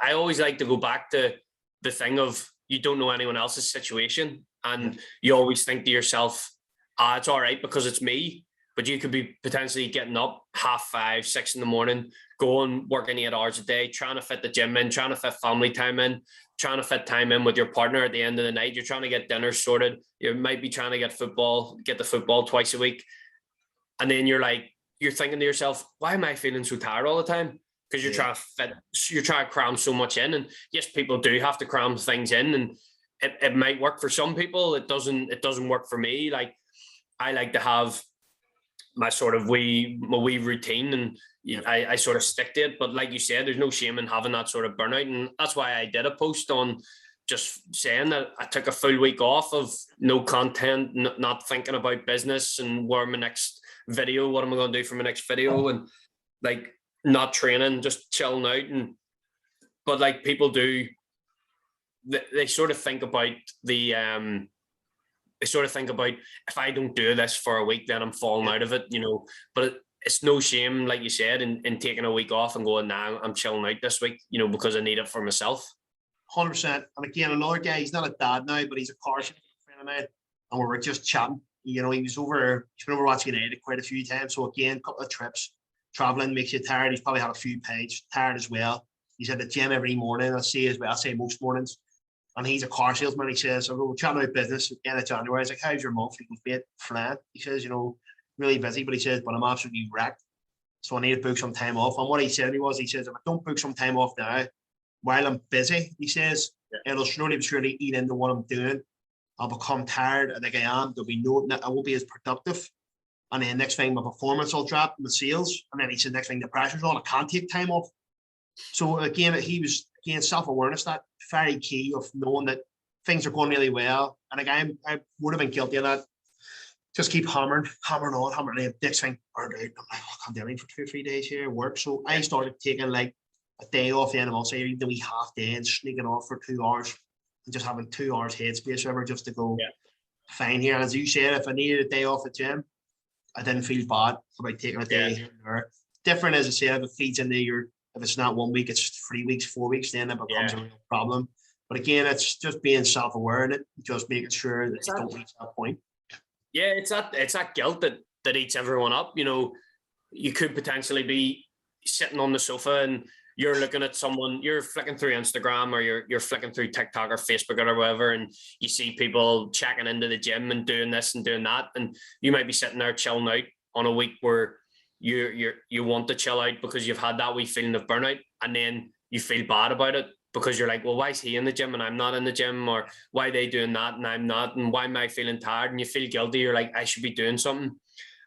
C: I always like to go back to the thing of you don't know anyone else's situation, and you always think to yourself, it's all right because it's me. But you could be potentially getting up 5:30, 6 in the morning, going, working 8 hours a day, trying to fit the gym in, trying to fit family time in, trying to fit time in with your partner at the end of the night. You're trying to get dinner sorted. You might be trying to get the football twice a week. And then you're thinking to yourself, why am I feeling so tired all the time? Because you're trying to cram so much in. And yes, people do have to cram things in, and it might work for some people. It doesn't work for me. Like, I like to have my sort of wee routine, and I sort of stick to it. But like you said, there's no shame in having that sort of burnout. And that's why I did a post on just saying that I took a full week off of no content, not thinking about business and where my next video, what am I going to do for my next video, and like not training, just chilling out. But like people do, they sort of think about if I don't do this for a week, then I'm falling out of it, but it's no shame, like you said, in taking a week off and going, nah, I'm chilling out this week, because I need it for myself.
B: 100%. And again, another guy, he's not a dad now, but he's a car friend of mine, and we were just chatting. He's been over watching United quite a few times. So again, a couple of trips, traveling makes you tired. He's probably had a few pints, tired as well. He's at the gym every morning. I say most mornings. And he's a car salesman. He says, so we're chatting about business at the end of January. I was like, how's your month? He goes, mate, flat. He says, really busy, but he says, but I'm absolutely wrecked. So I need to book some time off. And what he said to me he says, if I don't book some time off now, while I'm busy, he says, it'll slowly but surely eat into what I'm doing. I'll become tired like I am. I won't be as productive. And then next thing, my performance will drop in the sales. And then he said, next thing, the pressure's on. I can't take time off. So again, self-awareness, that very key of knowing that things are going really well. And like I would have been guilty of that. Just keep hammering on. Next thing, burned out. I'm like, I can't do anything for 2 or 3 days here at work. So I started taking like a day off the end of the month, say even the wee half day, and sneaking off for 2 hours and just having 2 hours headspace ever just to go fine here. And as you said, if I needed a day off at gym, I didn't feel bad about taking a day here and there. Different, as I said, if it feeds into if it's not 1 week, it's 3 weeks, 4 weeks, then it becomes a real problem. But again, it's just being self-aware and just making sure that you don't reach that point.
C: Yeah, it's that guilt that eats everyone up. You could potentially be sitting on the sofa and you're looking at someone, you're flicking through Instagram or you're flicking through TikTok or Facebook or whatever, and you see people checking into the gym and doing this and doing that, and you might be sitting there chilling out on a week where you want to chill out because you've had that wee feeling of burnout, and then you feel bad about it because you're like, well, why is he in the gym and I'm not in the gym, or why are they doing that and I'm not, and why am I feeling tired? And you feel guilty. You're like, I should be doing something.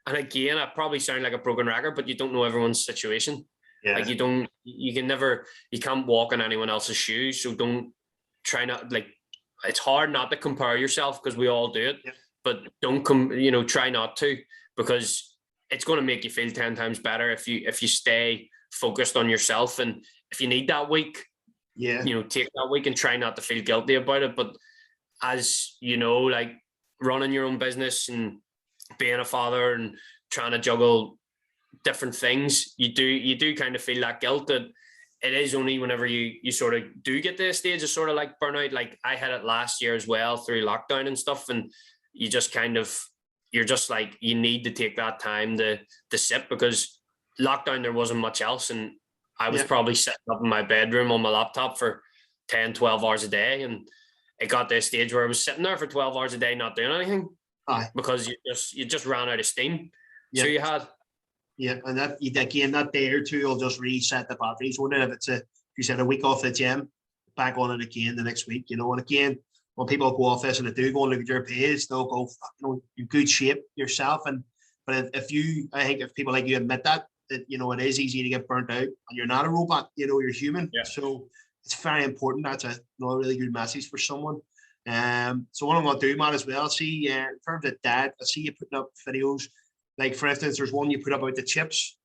C: And again, I probably sound like a broken record, but you don't know everyone's situation. Yeah. Like you can't walk in anyone else's shoes. So don't try not, like, it's hard not to compare yourself because we all do it, but try not to, because it's going to make you feel 10 times better if you stay focused on yourself. And if you need that week, take that week and try not to feel guilty about it. But as like running your own business and being a father and trying to juggle different things, you do kind of feel that guilt. That it is only whenever you sort of do get to a stage of sort of like burnout. Like I had it last year as well through lockdown and stuff, and you just you're just like, you need to take that time to sit, because lockdown there wasn't much else, and I was probably sitting up in my bedroom on my laptop for 10, 12 hours a day, and it got to a stage where I was sitting there for 12 hours a day not doing anything. Because you just ran out of steam. So you had.
B: Yeah, and that day or two will just reset the batteries. Wouldn't it? If you said a week off the gym, back on it again the next week, and again, when people go off this and they do go and look at your page, they'll go, in good shape yourself. But I think if people like you admit that it is easy to get burnt out, and you're not a robot, you're human. Yeah. So it's very important. That's a really good message for someone. So what I'm going to do, Matt, as well, see, in terms of that, I see you putting up videos. Like, for instance, there's one you put up about the chips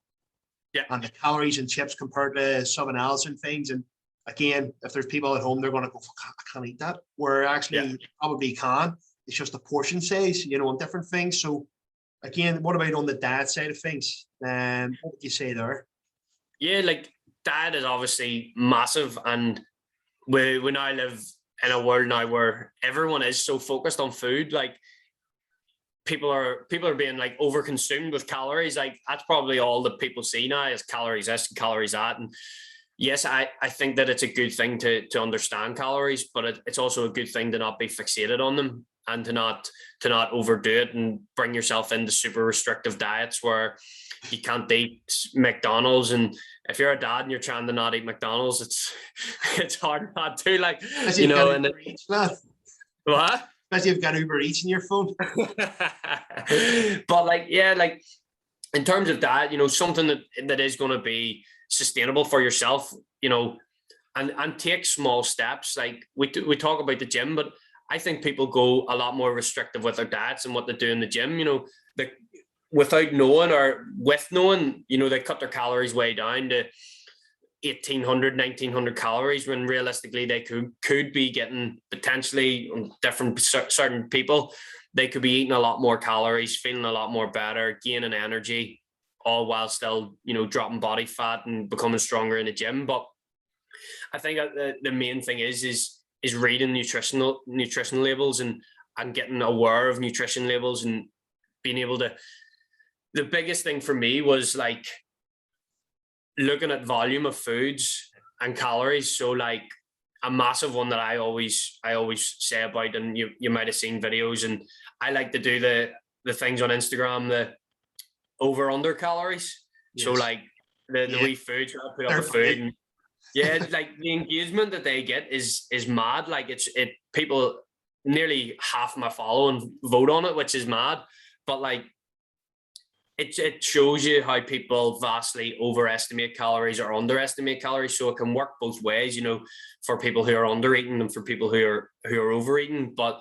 B: and the calories in chips compared to something else and things. And again, if there's people at home, they're going to go, I can't eat that. Where actually you probably can. It's just a portion size, you know, on different things. So again, what about on the diet side of things? What would you say there?
C: Yeah, like diet is obviously massive, and we now live in a world now where everyone is so focused on food. Like people are being like overconsumed with calories. Like that's probably all that people see now is calories this and calories that. And yes, I think that it's a good thing to understand calories, but it's also a good thing to not be fixated on them and to not overdo it and bring yourself into super restrictive diets where you can't eat McDonald's. And if you're a dad and you're trying to not eat McDonald's, it's hard not to, like, you know. And what?
B: Especially if you've got Uber Eats in your phone.
C: But like, yeah, like in terms of diet, you know, something that is going to be sustainable for yourself, you know, and take small steps. Like we talk about the gym, but I think people go a lot more restrictive with their diets and what they do in the gym. You know, without knowing or with knowing, you know, they cut their calories way down to 1,800, 1,900 calories when realistically they could be getting potentially on different certain people. They could be eating a lot more calories, feeling a lot more better, gaining energy, all while still, you know, dropping body fat and becoming stronger in the gym. But I think the main thing is reading nutrition labels and getting aware of nutrition labels and being able to. The biggest thing for me was like looking at volume of foods and calories. So like a massive one that I always say about, and you might have seen videos, and I like to do the things on Instagram, the over under calories. Yes. So like the wee foods, I put up the food, and yeah, like the engagement that they get is mad. Like it people, nearly half my following vote on it, which is mad. But like it shows you how people vastly overestimate calories or underestimate calories. So it can work both ways, you know, for people who are under eating and for people who are overeating. But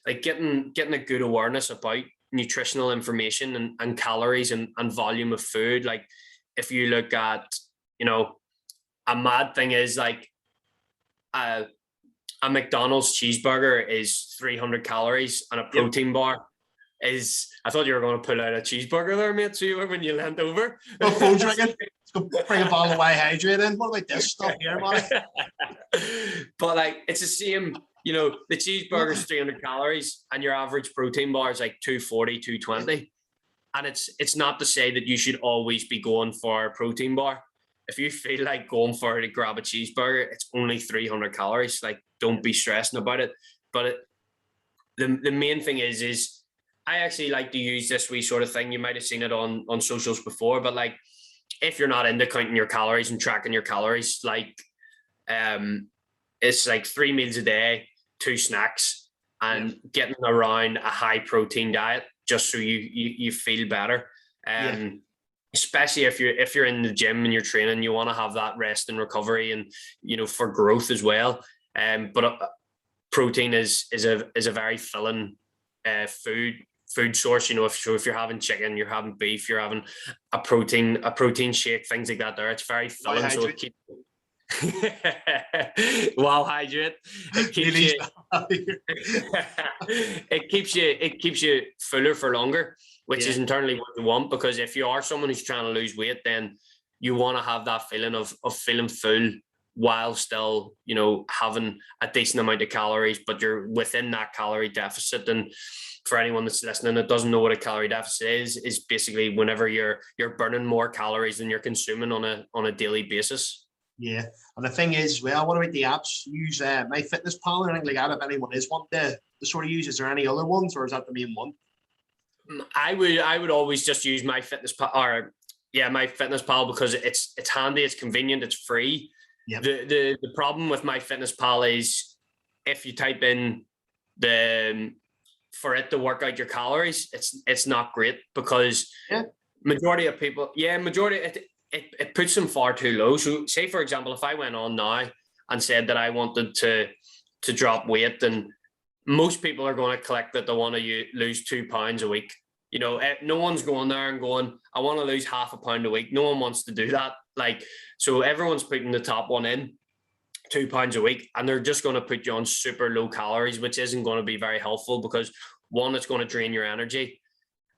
C: like getting a good awareness about nutritional information and calories and volume of food. Like if you look at, you know, a mad thing is like a McDonald's cheeseburger is 300 calories and a protein bar is, I thought you were going to pull out a cheeseburger there, mate, so you were when you leant over.
B: Oh, phone's ringing. Let's go bring a bottle of hydrate in. What about this stuff here, Marty?
C: But like, it's the same, you know, the cheeseburger's 300 calories and your average protein bar is like 240, 220. And it's not to say that you should always be going for a protein bar. If you feel like going for it to grab a cheeseburger, it's only 300 calories. Like, don't be stressing about it. But the main thing is I actually like to use this wee sort of thing. You might have seen it on socials before, but like if you're not into counting your calories and tracking your calories, like it's like 3 meals a day, 2 snacks, and getting around a high protein diet just so you feel better. Especially if you're in the gym and you're training, you want to have that rest and recovery and, you know, for growth as well. But protein is a very filling food source. You know, if you're having chicken, you're having beef, you're having a protein shake, things like that there, it's very filling. So it keeps while hydrate, it keeps you fuller for longer, which is internally what you want. Because if you are someone who's trying to lose weight, then you want to have that feeling of feeling full while still, you know, having a decent amount of calories, but you're within that calorie deficit. And for anyone that's listening that doesn't know what a calorie deficit is basically whenever you're burning more calories than you're consuming on a daily basis.
B: Yeah, and the thing is, well, what about the apps? Use MyFitnessPal or anything like that if anyone is wanting to sort of use. Is there any other ones, or is that the main one?
C: I would always just use MyFitnessPal MyFitnessPal because it's handy, it's convenient, it's free. Yep. The problem with MyFitnessPal is if you type in for it to work out your calories, it's not great because majority of people, it puts them far too low. So say, for example, if I went on now and said that I wanted to drop weight, then most people are going to click that they want to lose 2 pounds a week. You know, no one's going there and going, I want to lose half a pound a week. No one wants to do that. Like, so everyone's putting the top one in. £2 a week, and they're just going to put you on super low calories, which isn't going to be very helpful because one, it's going to drain your energy,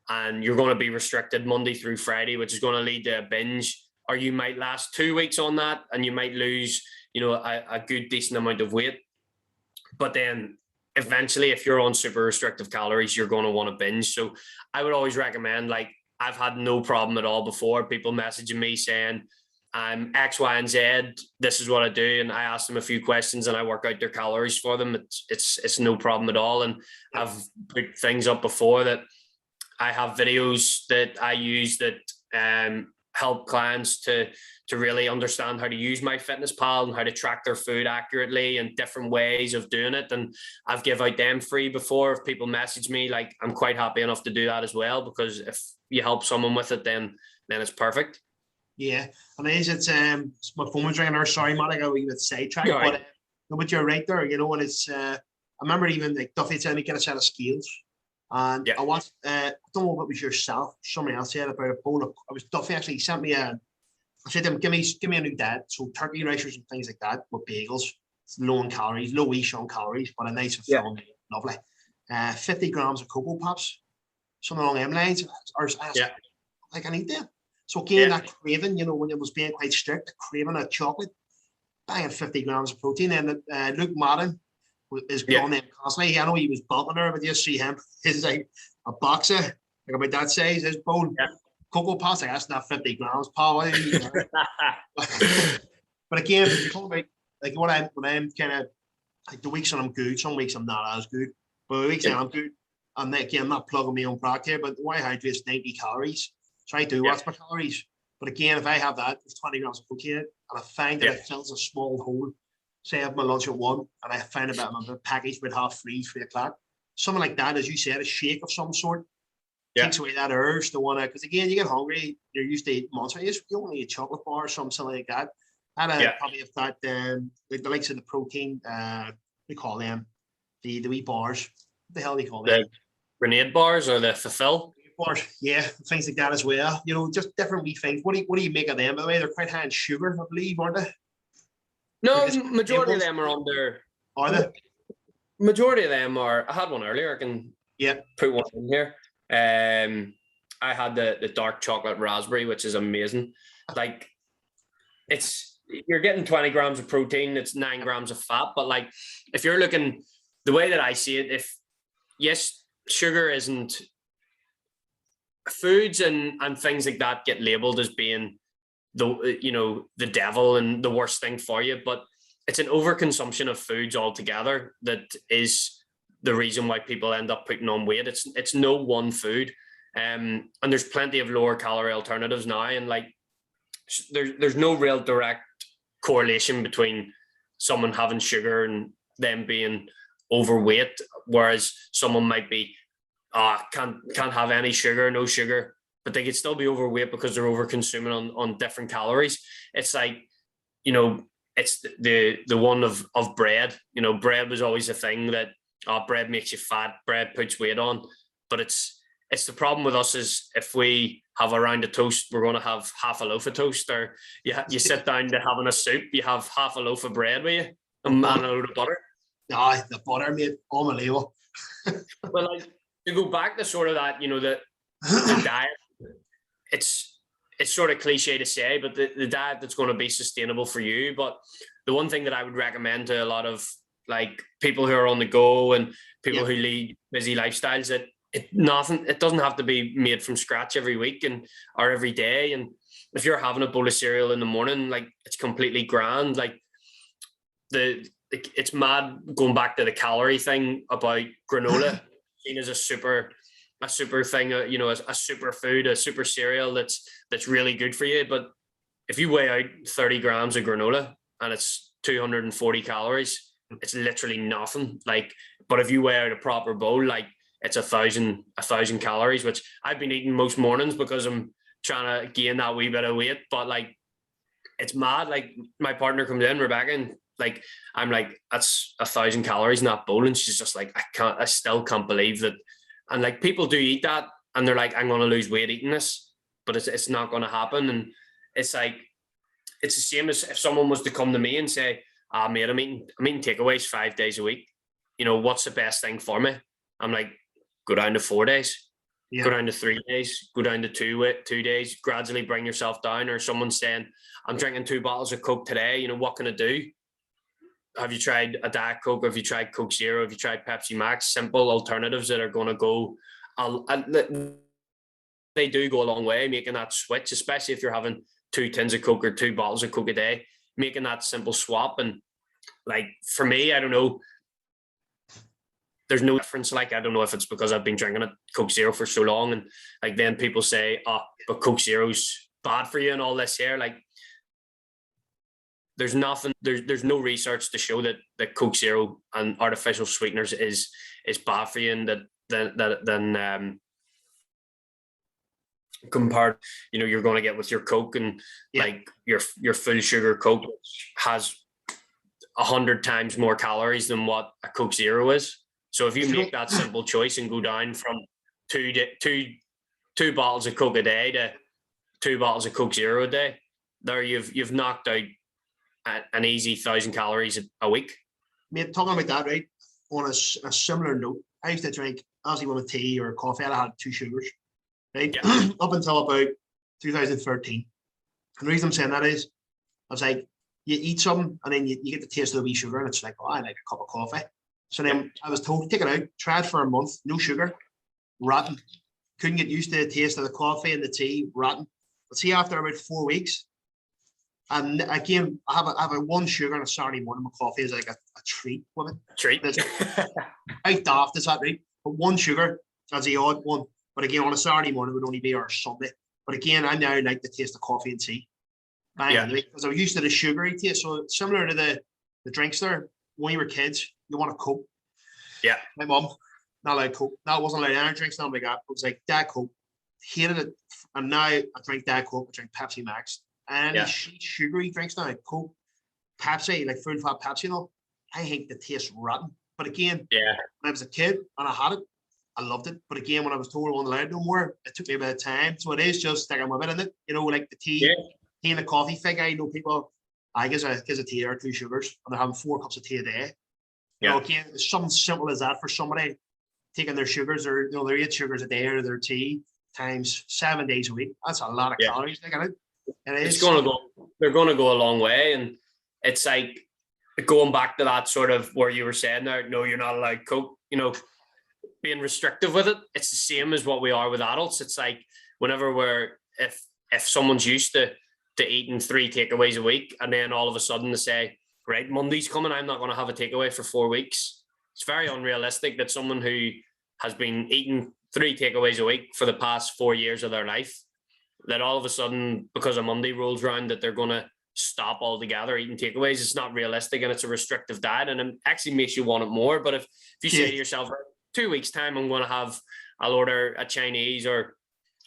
C: and you're going to be restricted Monday through Friday, which is going to lead to a binge, or you might last 2 weeks on that and you might lose, a good decent amount of weight. But then eventually, if you're on super restrictive calories, you're going to want to binge. So I would always recommend, like, I've had no problem at all before. People messaging me saying, I'm X, Y, and Z. This is what I do. And I ask them a few questions and I work out their calories for them. It's no problem at all. And I've put things up before that I have videos that I use that help clients to really understand how to use MyFitnessPal and how to track their food accurately and different ways of doing it. And I've give out them free before. If people message me, like, I'm quite happy enough to do that as well, because if you help someone with it, then it's perfect.
B: Yeah, and it's my phone was ringing there. Sorry, Matty, I got a wee bit sidetracked.
C: Right.
B: But you're right there. And it's I remember even like Duffy telling me get a set of scales, and I want I don't know if it was yourself, somebody else said about a bowl of. It was Duffy actually. He sent me I said to him, give me a new diet, so turkey racers and things like that with bagels. It's low in calories, low-ish on calories, but a nice and filling, lovely. 50 grams of Cocoa Pops, something along them lines. Like I need them. So again, that craving, when it was being quite strict, the craving of chocolate, banging 50 grams of protein. And Luke Madden is on them constantly. I know he was bumping her, but you see him, he's like a boxer, like about that size, his bone. Yeah. Cocoa Pops, like, that's not 50 grams, Paul. But again, if you talk about like when I'm kind of like the weeks when I'm good, some weeks I'm not as good, but the weeks when I'm good, I'm not plugging my own product here, but why hydrate is 90 calories. So I do watch my calories. But again, if I have that, there's 20 grams of protein in it, and I find that it fills a small hole. Say I have my lunch at 1, and I find about my package with 3 o'clock. Something like that, as you said, a shake of some sort. Takes away that urge to want to, because again, you get hungry, you're used to eating monster. You only eat a chocolate bar or something like that. And probably if that, the likes of the protein, we call them the wee bars. What the hell do you call them?
C: The grenade bars or the fulfill?
B: Bars, things like that as well. Just different wee things. What do you make of them? By the way, they're quite high in sugar, I believe, aren't they?
C: No, majority of them are under.
B: Are they?
C: Majority of them are. I had one earlier. I can put one in here. I had the dark chocolate raspberry, which is amazing. Like, you're getting 20 grams of protein. It's 9 grams of fat. But like, if you're looking, the way that I see it, sugar isn't. Foods and things like that get labeled as being the devil and the worst thing for you, but it's an overconsumption of foods altogether that is the reason why people end up putting on weight. It's no one food, and there's plenty of lower calorie alternatives now, and like there's no real direct correlation between someone having sugar and them being overweight, whereas someone might be can't have any sugar, no sugar, but they could still be overweight because they're over consuming on different calories. It's like, it's the one of bread. Bread was always a thing that bread makes you fat, bread puts weight on. But it's the problem with us is if we have a round of toast, we're going to have half a loaf of toast, or you sit down to having a soup, you have half a loaf of bread with you and a load of butter.
B: The butter, mate, unbelievable.
C: Well, like, to go back to sort of that, the diet, it's sort of cliche to say, but the diet that's going to be sustainable for you. But the one thing that I would recommend to a lot of like people who are on the go and people who lead busy lifestyles, that it doesn't have to be made from scratch every week or every day. And if you're having a bowl of cereal in the morning, like, it's completely grand. Like, it's mad going back to the calorie thing about granola. Seen as a super thing, a super food, a super cereal that's really good for you. But if you weigh out 30 grams of granola and it's 240 calories, it's literally nothing. Like, but if you weigh out a proper bowl, like, it's 1,000 calories, which I've been eating most mornings because I'm trying to gain that wee bit of weight. But like, it's mad. Like, my partner comes in, Rebecca, and like, I'm like, that's 1,000 calories in that bowl, and she's just like, I still can't believe that. And like, people do eat that and they're like, I'm going to lose weight eating this, but it's not going to happen. And it's like, it's the same as if someone was to come to me and say, mate, I'm eating takeaways 5 days a week. You know, what's the best thing for me? I'm like, go down to 4 days, go down to 3 days, go down to 2 days, gradually bring yourself down. Or someone's saying, I'm drinking 2 bottles of Coke today. You know, what can I do? Have you tried a Diet Coke? Have you tried Coke Zero? Have you tried Pepsi Max? Simple alternatives that are going to go, they do go a long way, making that switch, especially if you're having 2 tins of Coke or 2 bottles of Coke a day, making that simple swap. And like, for me, I don't know, there's no difference. Like, I don't know if it's because I've been drinking a Coke Zero for so long, and like then people say, oh, but Coke Zero's bad for you and all this here. Like, there's nothing, there's no research to show that Coke Zero and artificial sweeteners is bad for you, and that compared, you know, you're going to get with your Coke, and like your full sugar Coke, which has 100 times more calories than what a Coke Zero is. So if you make that simple choice and go down from two bottles of Coke a day to 2 bottles of Coke Zero a day, there you've knocked out an easy 1,000 calories a week.
B: Mate, talking about that, right? On a similar note, I used to drink, obviously, with a tea or coffee, I had 2 sugars, right? Yeah. Up until about 2013. And the reason I'm saying that is, I was like, you eat something and then you get the taste of the wee sugar, and it's like, oh, I like a cup of coffee. So then I was told, take it out, try it for a month, no sugar, rotten. Couldn't get used to the taste of the coffee and the tea, rotten. But see, after about 4 weeks, and again, I have a 1 sugar on a Saturday morning. My coffee is like a treat with it.
C: Treat.
B: How daft is that, right? But 1 sugar, that's the odd one. But again, on a Saturday morning, it would only be our Sunday. But again, I now like the taste of coffee and tea. Bang, because I was used to the sugary taste. So similar to the drinks there, when we were kids, you want a Coke.
C: Yeah.
B: My mum, not allowed Coke. That wasn't allowed any drinks, nothing like that. It was like Diet Coke. Hated it. And now I drink Diet Coke, I drink Pepsi Max. And sugary drinks now, Coke, Pepsi, like full fat Pepsi and all, I think the taste rotten. But again, when I was a kid and I had it, I loved it. But again, when I was told I wasn't allowed no more, it took me a bit of time. So it is just sticking with it in it. You know, like the tea and the coffee thing. I know people, I guess a tea or 2 sugars, and they're having 4 cups of tea a day. You know, again, it's something simple as that for somebody taking their sugars, or their 8 sugars a day, or their tea times 7 days a week. That's a lot of calories.
C: It's going to go. They're going to go a long way, and it's like going back to that sort of where you were saying there. No, you're not allowed Coke. You know, being restrictive with it. It's the same as what we are with adults. It's like whenever if someone's used to eating 3 takeaways a week, and then all of a sudden they say, right, Monday's coming, I'm not going to have a takeaway for 4 weeks. It's very unrealistic that someone who has been eating 3 takeaways a week for the past 4 years of their life, that all of a sudden, because a Monday rolls around, that they're going to stop altogether eating takeaways. It's not realistic, and it's a restrictive diet, and it actually makes you want it more. But if you say to yourself, 2 weeks time, I'll order a Chinese, or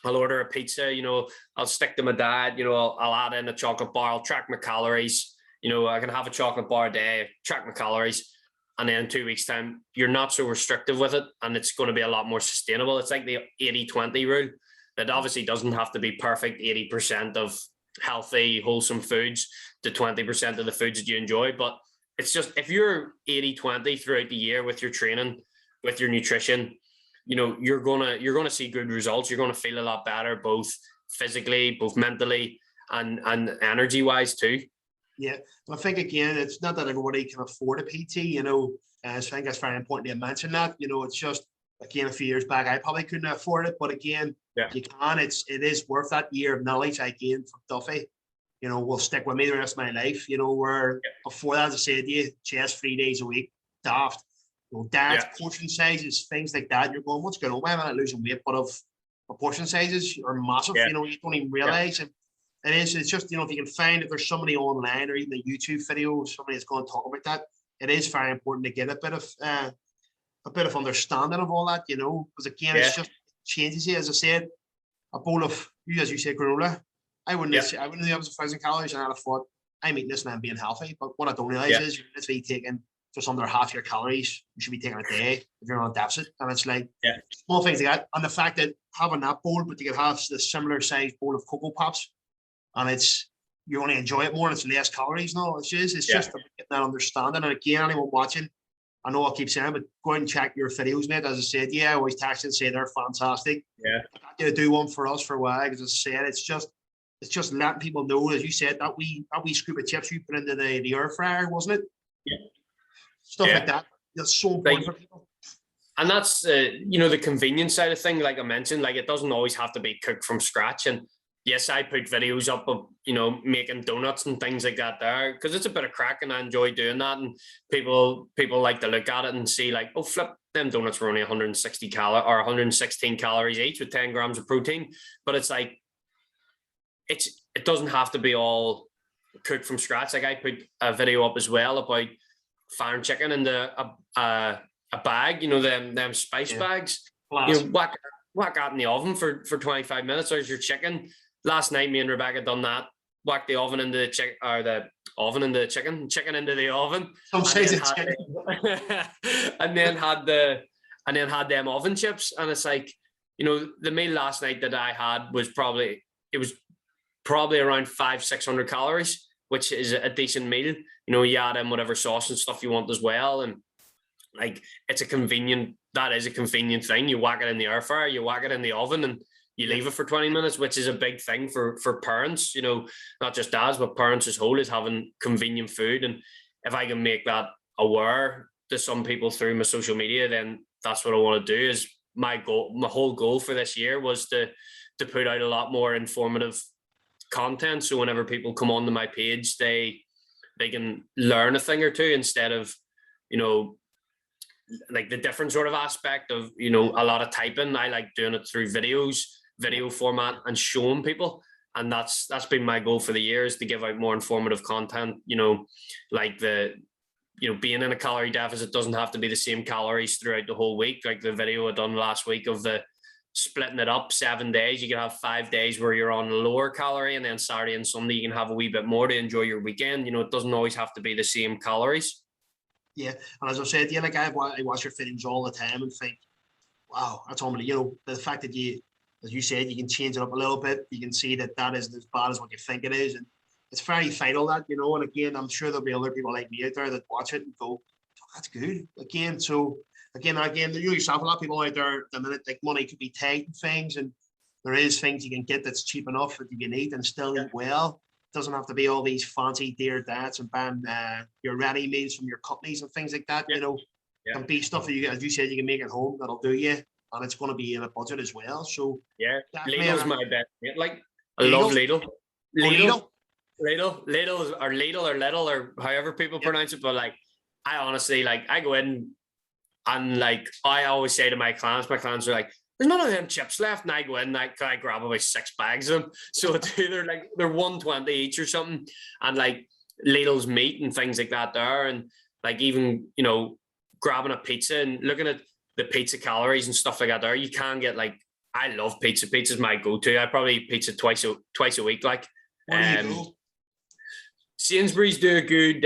C: I'll order a pizza, you know, I'll stick to my diet, you know, I'll add in a chocolate bar, I'll track my calories, you know, I can have a chocolate bar a day, track my calories, and then in 2 weeks time, you're not so restrictive with it, and it's going to be a lot more sustainable. It's like the 80-20 rule. That obviously doesn't have to be perfect, 80% of healthy, wholesome foods to 20% of the foods that you enjoy. But it's just, if you're 80-20 throughout the year with your training, with your nutrition, you know, you're gonna see good results. You're gonna feel a lot better, both physically, both mentally, and energy wise too.
B: Yeah, I think again, it's not that everybody can afford a PT. You know, I think that's very important to mention that. You know, it's just, again, a few years back, I probably couldn't afford it, but again, you can. It is worth that year of knowledge I gained from Duffy. You know, will stick with me the rest of my life. You know, where before that, as I said to you, just 3 days a week, daft. You know, diets, portion sizes, things like that. You're going, what's going on? Why am I not losing weight? But of portion sizes are massive. You know, you don't even realize it. It's just, you know, if you can find, if there's somebody online or even a YouTube video, somebody that's going to talk about that, it is very important to get a bit of understanding of all that, you know, because again, it's just changes you. As I said, a bowl of, as you said, granola, I wouldn't know it was 1,000 calories, and I'd have thought, I'm eating this and I'm being healthy. But what I don't realize is you're literally taking just under half your calories you should be taking a day if you're on a deficit. And it's like small things like that. And the fact that having that bowl, but you could have the similar sized bowl of Cocoa Pops, and it's you want to enjoy it more and it's less calories and all. It's just
C: Yeah.
B: just getting that understanding. And again, anyone watching, I know I keep saying, but go out and check your videos, mate. As I said, I always text and say they're fantastic.
C: Yeah.
B: You do one for us for a while, because as I said, it's just letting people know, as you said, that wee scoop of chips you put into the air fryer, wasn't it?
C: Yeah.
B: Stuff
C: Yeah.
B: like that. That's so important for people.
C: And that's the convenience side of thing. Like I mentioned, like it doesn't always have to be cooked from scratch. And yes, I put videos up of making donuts and things like that there, because it's a bit of crack and I enjoy doing that. And people like to look at it and see like, oh flip, them donuts were only 160 or 116 calories each with 10 grams of protein. But it's like it doesn't have to be all cooked from scratch. Like I put a video up as well about firing chicken into a bag, them spice bags. Whack that in the oven for 25 minutes. There's your chicken. Last night, me and Rebecca done that. Whack the oven into the chicken, or the oven into the chicken into the oven. And then had them oven chips. And it's like, the meal last night that I had was probably around 500-600 calories, which is a decent meal. You add in whatever sauce and stuff you want as well. And like, that is a convenient thing. You whack it in the air fryer, you whack it in the oven, and you leave it for 20 minutes, which is a big thing for parents, not just dads, but parents as whole, is having convenient food. And if I can make that aware to some people through my social media, then that's what I want to do. Is my goal. My whole goal for this year was to put out a lot more informative content. So whenever people come onto my page, they can learn a thing or two, instead of, like the different sort of aspect of, a lot of typing. I like doing it through video format and showing people. And that's been my goal for the year, is to give out more informative content, like being in a calorie deficit doesn't have to be the same calories throughout the whole week. Like the video I done last week of the splitting it up 7 days. You can have 5 days where you're on lower calorie, and then Saturday and Sunday you can have a wee bit more to enjoy your weekend. It doesn't always have to be the same calories.
B: Yeah, and as I said, like I watch your videos all the time and think, wow, that's unbelievable. The fact that as you said, you can change it up a little bit. You can see that isn't as bad as what you think it is, and it's very vital that, and again, I'm sure there'll be other people like me out there that watch it and go, oh, that's good. Again, yourself, a lot of people out there, the minute, like, money could be tight and things, and there is things you can get that's cheap enough that you can eat and still eat well. It doesn't have to be all these fancy dear diets and buying your ready meals from your companies and things like that. Can be stuff that as you said, you can make at home that'll do you, and it's going to be in a budget as well. So
C: yeah, Lidl's my best mate. Like, I love Lidl. Lidl or Lidl or however people pronounce it. But like, I honestly, like, I go in and like, I always say to my clients are like, there's none of them chips left, and I go in and I grab about 6 bags of them. So it's either like they're 120 each or something, and like Lidl's meat and things like that there, and like even grabbing a pizza and looking at the pizza calories and stuff like that there, you can get, like, I love pizza. Pizza's my go-to. I probably eat pizza twice a week. Like, Sainsbury's do a good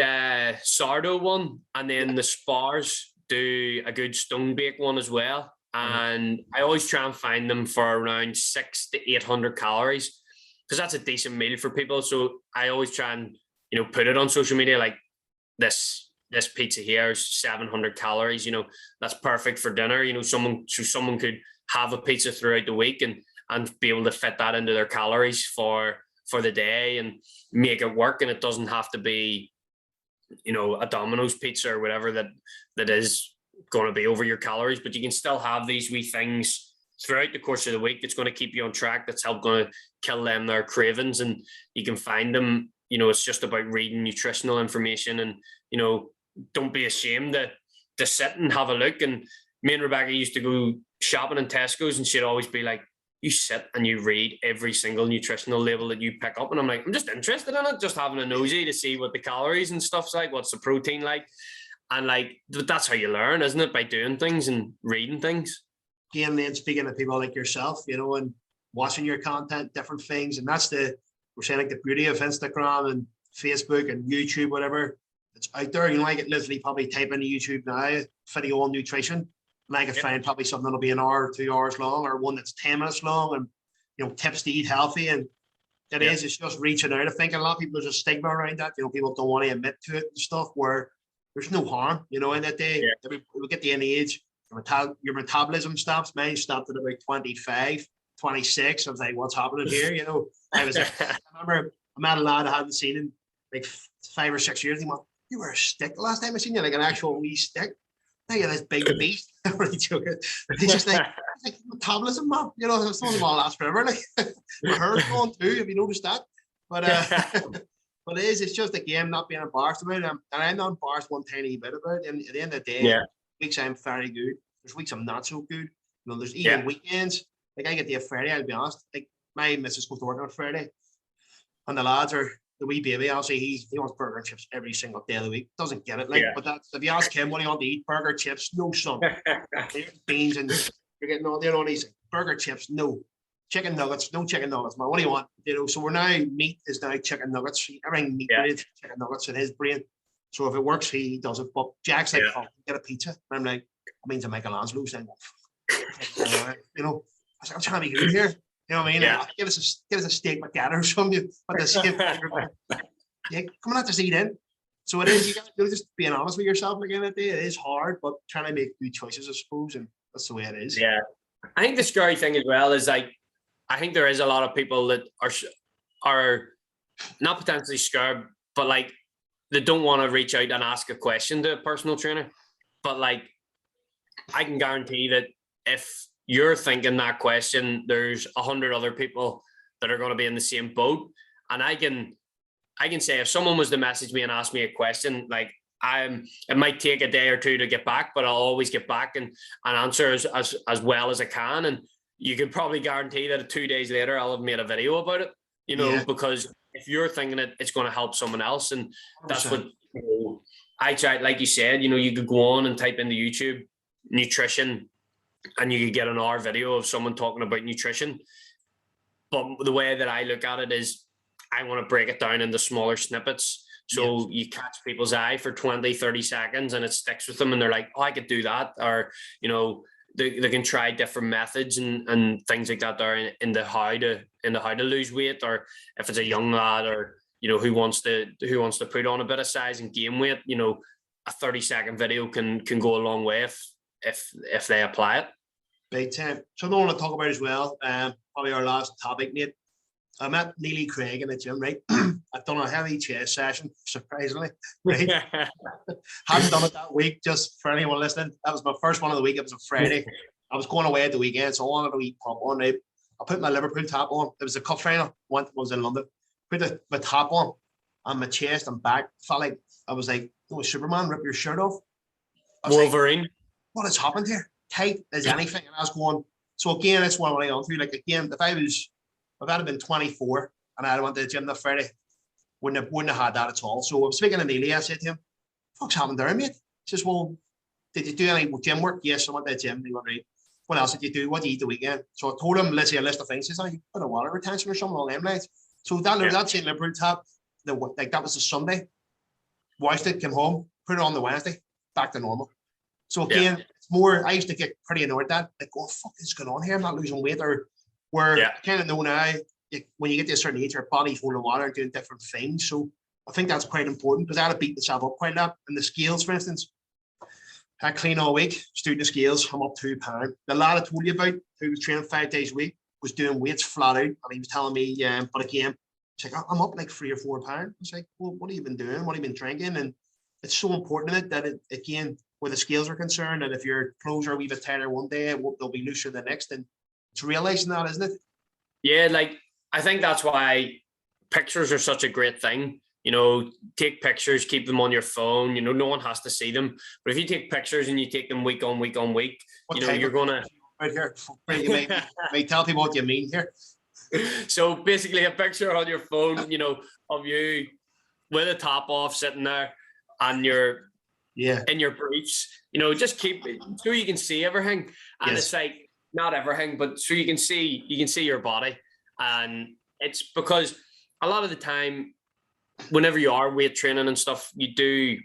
C: sourdough one, and then the Spars do a good stone bake one as well. And I always try and find them for around 600 to 800 calories, because that's a decent meal for people. So I always try and put it on social media, like, this pizza here is 700 calories. That's perfect for dinner. Someone could have a pizza throughout the week and be able to fit that into their calories for the day and make it work. And it doesn't have to be a Domino's pizza or whatever that is going to be over your calories, but you can still have these wee things throughout the course of the week that's going to keep you on track, that's going to kill them their cravings. And you can find them, it's just about reading nutritional information, and don't be ashamed to sit and have a look. And me and Rebecca used to go shopping in Tesco's, and she'd always be like, you sit and you read every single nutritional label that you pick up. And I'm like, I'm just interested in it, just having a nosy to see what the calories and stuff's like, what's the protein like. And like, that's how you learn, isn't it? By doing things and reading things.
B: Again, then speaking to people like yourself, and watching your content, different things. And that's we're saying, like, the beauty of Instagram and Facebook and YouTube, whatever, it's out there. I could literally probably type into YouTube now, video on nutrition, and I could find probably something that'll be an hour or 2 hours long, or one that's 10 minutes long, and tips to eat healthy. And It is. It's just reaching out. I think a lot of people, there's a stigma around that. You know, people don't want to admit to it and stuff, where there's no harm, you know, in that day. Yeah. We get the end age, your metabolism stops. Mine stopped at about 25, 26. I was like, what's happening here? You know, I remember I met a lad I hadn't seen in like 5 or 6 years. He went, you were a stick the last time I seen you, like an actual wee stick. Now you're this big beast. I'm really joking. He's just like metabolism, man. You know, it's not going to last forever. Like, my hair's gone too. Have you noticed that? But but it's just again not being embarrassed about it. And I'm not embarrassed one tiny bit about it. And at the end of the day, weeks I'm very good. There's weeks I'm not so good. You know, there's even weekends. Like I get there Friday, I'll be honest. Like my missus goes to work on Friday, and the lads are the wee baby. Obviously, he wants burger and chips every single day of the week. Doesn't get it. Like, but that's if you ask him what do you want to eat, burger, chips, no son. Beans and you're getting all these burger chips, no. Chicken nuggets, no chicken nuggets, man. What do you want? You know, so we're now meat is now chicken nuggets. Everything meat related chicken nuggets in his brain. So if it works, he does it. But Jack's like, oh, get a pizza. And I'm like, that means a Michelangelo saying, you know, I was like, I'm trying to be good here. You know what I mean? Like, give us a steak McGann or something. But the steak, come on, let us eat in. So it is. You got to just being honest with yourself again at the day. It is hard, but trying to make good choices, I suppose, and that's the way it is.
C: Yeah, I think the scary thing as well is like, I think there is a lot of people that are not potentially scared, but like they don't want to reach out and ask a question to a personal trainer. But like, I can guarantee that if you're thinking that question, there's 100 other people that are going to be in the same boat. And I can say if someone was to message me and ask me a question, like it might take a day or two to get back, but I'll always get back and answer as well as I can. And you can probably guarantee that 2 days later, I'll have made a video about it, you know, because if you're thinking it's going to help someone else. And that's 100%. What, you know, I tried, like you said, you know, you could go on and type into YouTube nutrition and you could get an hour video of someone talking about nutrition. But the way that I look at it is I want to break it down into smaller snippets. So you catch people's eye for 20, 30 seconds and it sticks with them and they're like, oh, I could do that. Or, you know, they can try different methods and things like that there in the how to lose weight, or if it's a young lad or, you know, who wants to put on a bit of size and gain weight, you know, a 30-second video can go a long way if they apply it.
B: Big time. So I want to talk about as well, probably our last topic, Nate. I met Neely Craig in the gym, right? I've done a heavy chest session, surprisingly, right? Hadn't done it that week, just for anyone listening. That was my first one of the week. It was a Friday. I was going away at the weekend, so I wanted to eat pump on, right? I put my Liverpool top on. It was a cup final. Was in London. Put my top on, and my chest and back felt like I was like, oh, Superman, rip your shirt off.
C: Wolverine.
B: Like, what has happened here? Tight as anything. And I was going, so again, that's what I went on through. Like, again, if I'd have been 24 and I went to the gym that Friday, wouldn't have had that at all. So I was speaking to Neely, I said to him, what's happened there, mate? He says, well, did you do any gym work? Yes, I went to the gym. He went, right. What else did you do? What did you eat the weekend? So I told him, let's see a list of things. He says, oh, you put a water retention or something on them nights. So that St. Liverpool top, that was a Sunday. Washed it, came home, put it on the Wednesday, back to normal. So again, it's more, I used to get pretty annoyed at that. Like, oh, fuck, what's going on here? I'm not losing weight. Or where I kind of know now, when you get to a certain age, your body's holding water and doing different things. So I think that's quite important because I had to beat myself up quite a lot. And the scales, for instance, I clean all week, stood the scales, I'm up 2 pounds. The lad I told you about, who was training 5 days a week, was doing weights flat out. And he was telling me, but again, it's like, I'm up like 3 or 4 pounds. It's like, well, what have you been doing? What have you been drinking? And it's so important that again, where the scales are concerned, and if your clothes are a wee bit tighter one day, they'll be looser the next. And it's realizing that, isn't it?
C: Yeah, like I think that's why pictures are such a great thing. You know, take pictures, keep them on your phone. You know, no one has to see them. But if you take pictures and you take them week on week on week, you know, you're gonna
B: right here. You may tell people what you mean here.
C: So basically, a picture on your phone, you know, of you with a top off, sitting there, and you're in your briefs. You know, just keep it so you can see everything. And it's like not everything, but so you can see your body. And it's because a lot of the time, whenever you are weight training and stuff, you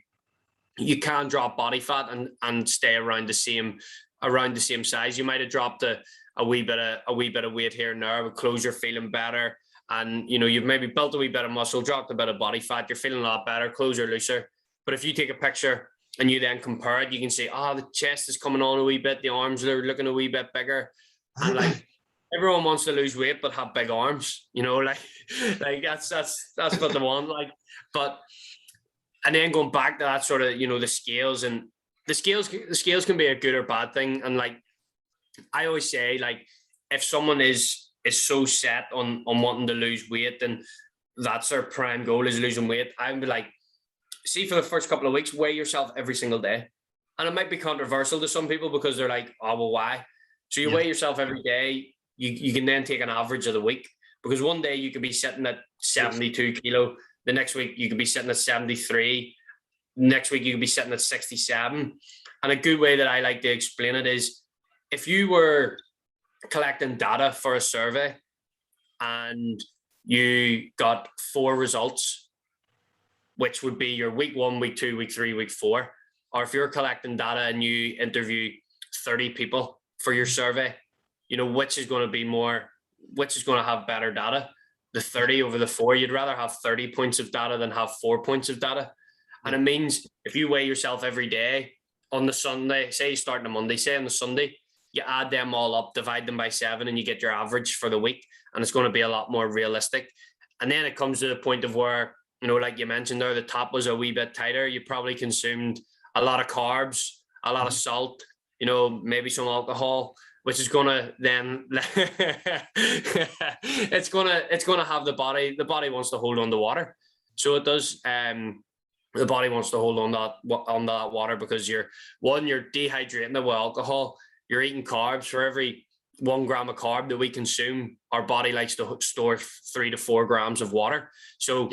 C: can drop body fat and stay around the same size. You might have dropped a wee bit of weight here and there, but clothes are feeling better, and you've maybe built a wee bit of muscle, dropped a bit of body fat, you're feeling a lot better, clothes are looser. But if you take a picture and you then compare it, you can say, the chest is coming on a wee bit, the arms are looking a wee bit bigger, and like everyone wants to lose weight but have big arms, like that's what they want, like. But and then going back to that sort of the scales, and the scales can be a good or bad thing. And like I always say, like if someone is so set on wanting to lose weight and that's their prime goal is losing weight, I would be like, see, for the first couple of weeks, weigh yourself every single day. And it might be controversial to some people because they're like, oh, well, why? So you weigh yourself every day. You can then take an average of the week, because one day you could be sitting at 72 kilo. The next week you could be sitting at 73. Next week you could be sitting at 67. And a good way that I like to explain it is, if you were collecting data for a survey and you got 4 results, which would be your week 1, week 2, week 3, week 4, or if you're collecting data and you interview 30 people for your survey, which is going to have better data? The 30 over the 4. You'd rather have 30 points of data than have 4 points of data. And it means if you weigh yourself every day on the Sunday, say you start on a Monday, say on the Sunday, you add them all up, divide them by 7, and you get your average for the week. And it's going to be a lot more realistic. And then it comes to the point of where, like you mentioned there, the top was a wee bit tighter. You probably consumed a lot of carbs, a lot of salt, maybe some alcohol, which is going to then, it's going to have the body wants to hold on to water. So it does, the body wants to hold on that water, because you're dehydrating it with alcohol. You're eating carbs. For every 1 gram of carb that we consume, our body likes to store 3 to 4 grams of water. So,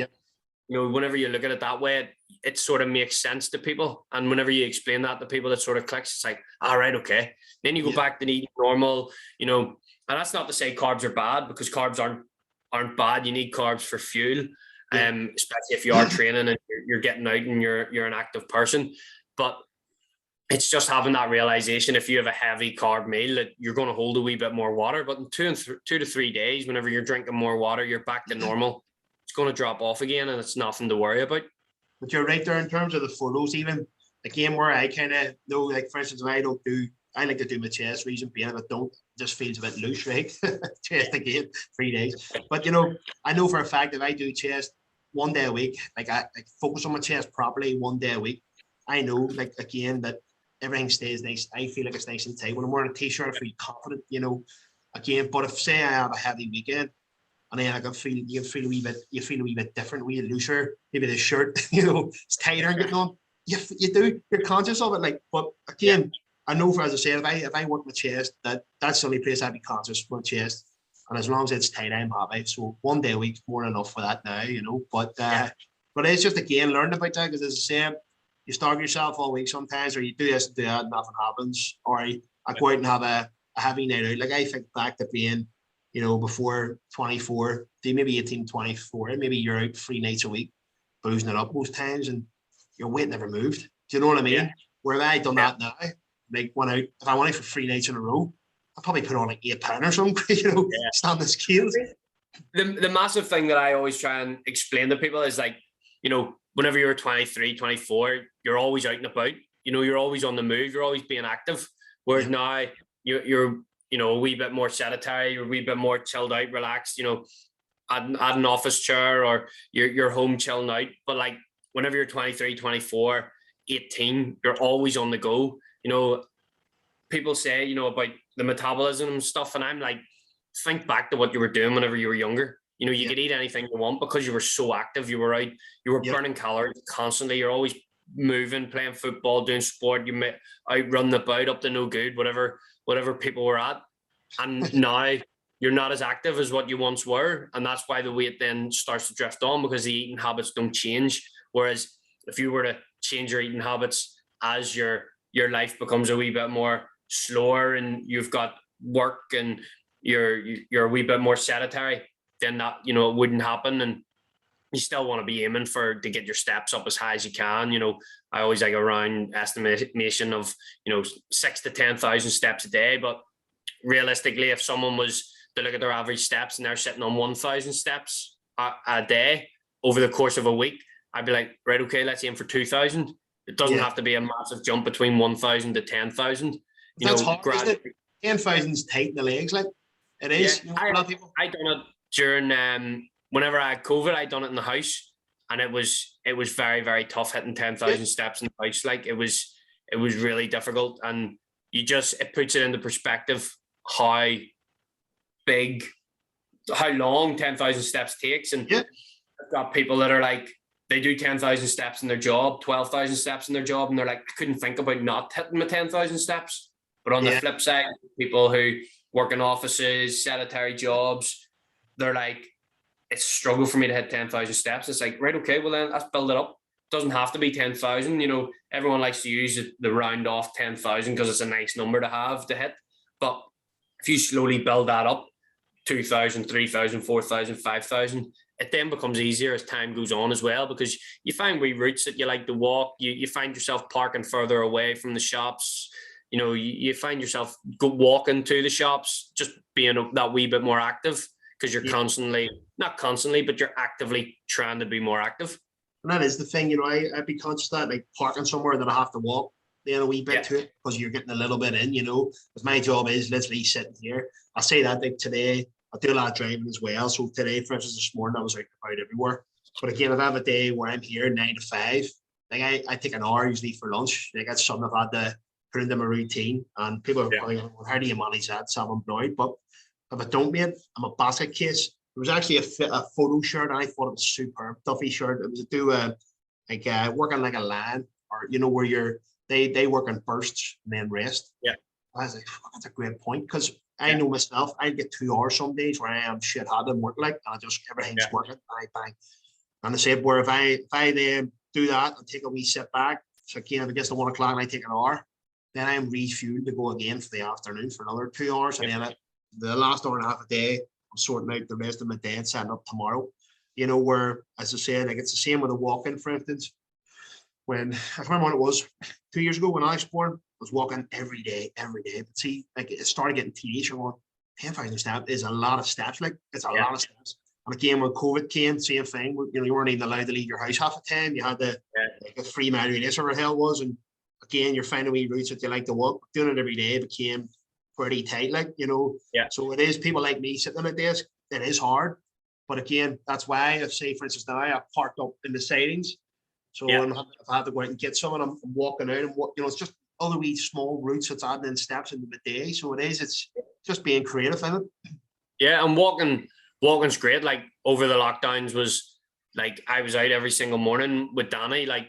C: whenever you look at it that way, it sort of makes sense to people. And whenever you explain that to people, it sort of clicks. It's like, all right, okay. Then you go back to eating normal, and that's not to say carbs are bad, because carbs aren't bad. You need carbs for fuel, especially if you are training and you're getting out and you're an active person. But it's just having that realization, if you have a heavy carb meal, that you're going to hold a wee bit more water. But in 2 to 3 days, whenever you're drinking more water, you're back to normal. It's going to drop off again, and it's nothing to worry about.
B: But you're right there in terms of the photos, even again, where I kind of know, like for instance, I like to do my chest, reason being if I don't, just feels a bit loose, right? Chest again, 3 days. But I know for a fact if I do chest 1 day a week, like I focus on my chest properly 1 day a week, I know, like again, that everything stays nice. I feel like it's nice and tight. When I'm wearing a t-shirt, I feel confident, again. But if say I have a heavy weekend, and then you feel a wee bit different, a wee looser. Maybe the shirt, it's tighter and getting on. You do. You're conscious of it. Like, but again, I know, as I said, if I work my chest, that's the only place I'd be conscious of my chest. And as long as it's tight, I'm happy. So 1 day a week's more than enough for that now, But it's just again learning about that, because as I said, you starve yourself all week sometimes, or you do this and do that, and nothing happens. Or I go out and have a heavy night out. Like I think back to being, before 24, maybe 18, 24, maybe you're out 3 nights a week, boozing it up most times, and your weight never moved. Do you know what I mean? Yeah. Where have I done that now? Like went out, if I went out for 3 nights in a row, I probably put on like 8 pounds or something, stand the scales.
C: The massive thing that I always try and explain to people is like, whenever you're 23, 24, you're always out and about, you're always on the move, you're always being active. Whereas now you're a wee bit more sedentary, you're a wee bit more chilled out, relaxed, at an office chair, or you're home chilling out. But like whenever you're 23, 24, 18, you're always on the go. People say, about the metabolism and stuff. And I'm like, think back to what you were doing whenever you were younger. You could eat anything you want because you were so active. You were out, you were burning calories constantly. You're always moving, playing football, doing sport. You may out running about up to no good, whatever people were at. And now you're not as active as what you once were. And that's why the weight then starts to drift on, because the eating habits don't change. Whereas if you were to change your eating habits as your life becomes a wee bit more slower and you've got work and you're a wee bit more sedentary, then that, it wouldn't happen. And you still want to be aiming to get your steps up as high as you can. I always like a round estimation of, 6,000 to 10,000 steps a day. But realistically, if someone was they look at their average steps and they're sitting on 1,000 steps a day over the course of a week, I'd be like, right, okay, let's aim for 2,000. It doesn't have to be a massive jump between 1,000 to 10,000.
B: That's hard, isn't it? 10,000's tight in the legs, like it is.
C: Yeah, a lot of people. I done it during whenever I had COVID. I done it in the house, and it was very, very tough hitting 10,000 steps in the house. Like it was really difficult, and it puts it into perspective how long 10,000 steps takes. And I've got people that are like, they do 10,000 steps in their job, 12,000 steps in their job, and they're like, I couldn't think about not hitting my 10,000 steps. But on the flip side, people who work in offices, sedentary jobs, they're like, it's a struggle for me to hit 10,000 steps. It's like, right, okay, well then let's build it up. It doesn't have to be 10,000. You know, everyone likes to use the round off 10,000 because it's a nice number to have to hit. But if you slowly build that up, 2,000, 3,000, 4,000, 5,000, it then becomes easier as time goes on as well, because you find wee routes that you like to walk. You find yourself parking further away from the shops. You know, you find yourself walking to the shops, just being that wee bit more active, because you're not constantly, but you're actively trying to be more active.
B: And that is the thing, you know, I'd be conscious that, like, parking somewhere that I have to walk then a wee bit to it, because you're getting a little bit in, you know, because my job is literally sitting here. I say that, like, today, I do a lot of driving as well. So today, for instance, this morning, I was out about everywhere. But again, if I have a day where I'm here 9 to 5, like I take an hour usually for lunch. Like that's something I've had to put into my routine. And people are probably going, well, how do you manage that self-employed? But if I don't, mate, I'm a basket case. There was actually a photo shirt, and I thought it was superb. Duffy shirt. It was to do working like a land, or you know, where they work in bursts and then rest.
C: Yeah.
B: I was like, that's a great point, because I know myself, I get 2 hours some days where I am shit hot and work, like, and I just everything's working, bang, bang. And I said, where if I then do that and take a wee sit back, so again, if it gets to 1 o'clock and I take an hour, then I'm refueled to go again for the afternoon for another 2 hours. And then the last hour and a half a day, I'm sorting out the rest of my day and setting up tomorrow. You know, where, as I said, like it's the same with a walk-in, for instance. When I remember when it was 2 years ago when I was born, I was walking every day. But see, like it started getting tedious. You're going, 10,000 steps is a lot of steps. Like it's a lot of steps. And again, when COVID came, same thing. You know, you weren't even allowed to leave your house half the time. You had the like a 3 mile radius or whatever the hell it was. And again, you're finding wee routes that you like to walk. Doing it every day became pretty tight, like, you know. Yeah. So it is people like me sitting at a desk. It is hard. But again, that's why I say, for instance, now I parked up in the sidings. So if I have to go out and get someone, I'm walking out, and you know, it's just other wee small routes that's adding in steps into the day. So it's just being creative, isn't it?
C: Yeah, and walking's great. Like over the lockdowns was like I was out every single morning with Danny, like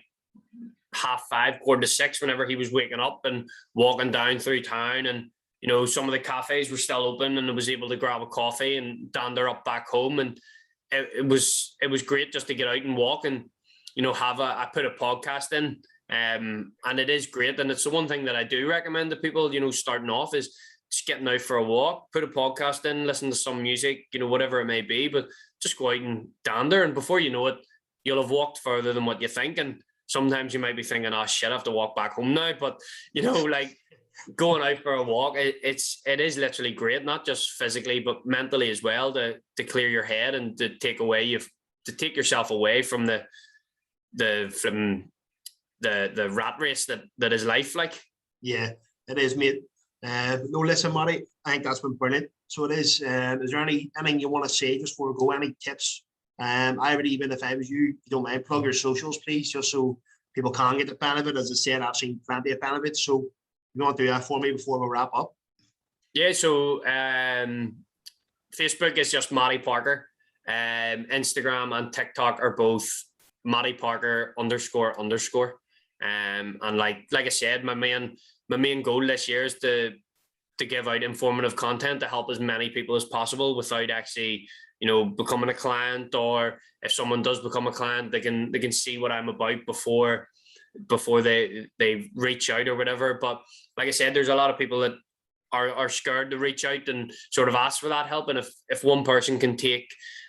C: 5:30, 4:45, whenever he was waking up, and walking down through town. And you know, some of the cafes were still open, and I was able to grab a coffee and dander up back home. And it was great just to get out and walk, and you know, I put a podcast in, and it is great. And it's the one thing that I do recommend to people, you know, starting off, is just getting out for a walk, put a podcast in, listen to some music, you know, whatever it may be, but just go out and dander. And before you know it, you'll have walked further than what you think. And sometimes you might be thinking, oh shit, I have to walk back home now. But you know, like going out for a walk, it is literally great, not just physically, but mentally as well, to clear your head and to take yourself away from the rat race that is life, like. Yeah,
B: it is, mate. No, listen, Matty, I think that's been brilliant. So it is. Is there anything you want to say just before we go? Any tips? I would, even if I was you don't mind, plug your socials, please, just so people can get the benefit. As I said, I've seen plenty of benefits. So you want to do that for me before we wrap up?
C: Yeah. So Facebook is just Matty Parker. Instagram and TikTok are both Matty Parker __. And like I said, my main goal this year is to give out informative content to help as many people as possible without actually, you know, becoming a client. Or if someone does become a client, they can see what I'm about before they reach out or whatever. But like I said, there's a lot of people that are scared to reach out and sort of ask for that help. And if one person can take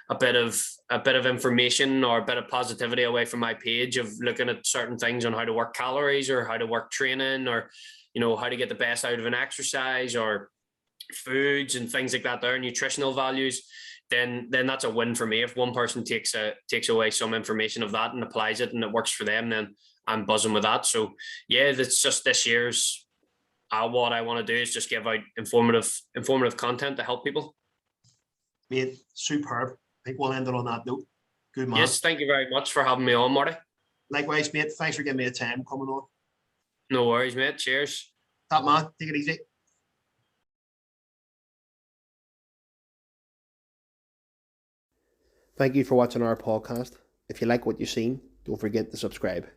C: a bit of information or a bit of positivity away from my page of looking at certain things on how to work calories or how to work training, or, you know, how to get the best out of an exercise, or, foods and things like that, their nutritional values, then that's a win for me. If one person takes away some information of that and applies it and it works for them, then I'm buzzing with that. So yeah, that's just this year's what I want to do is just give out informative content to help people.
B: Mate, superb. I think we'll end it on that note. Good man.
C: Yes, thank you very much for having me on, Marty.
B: Likewise, mate. Thanks for giving me a time coming on.
C: No worries, mate. Cheers.
B: That man, take it easy.
A: Thank you for watching our podcast. If you like what you've seen, don't forget to subscribe.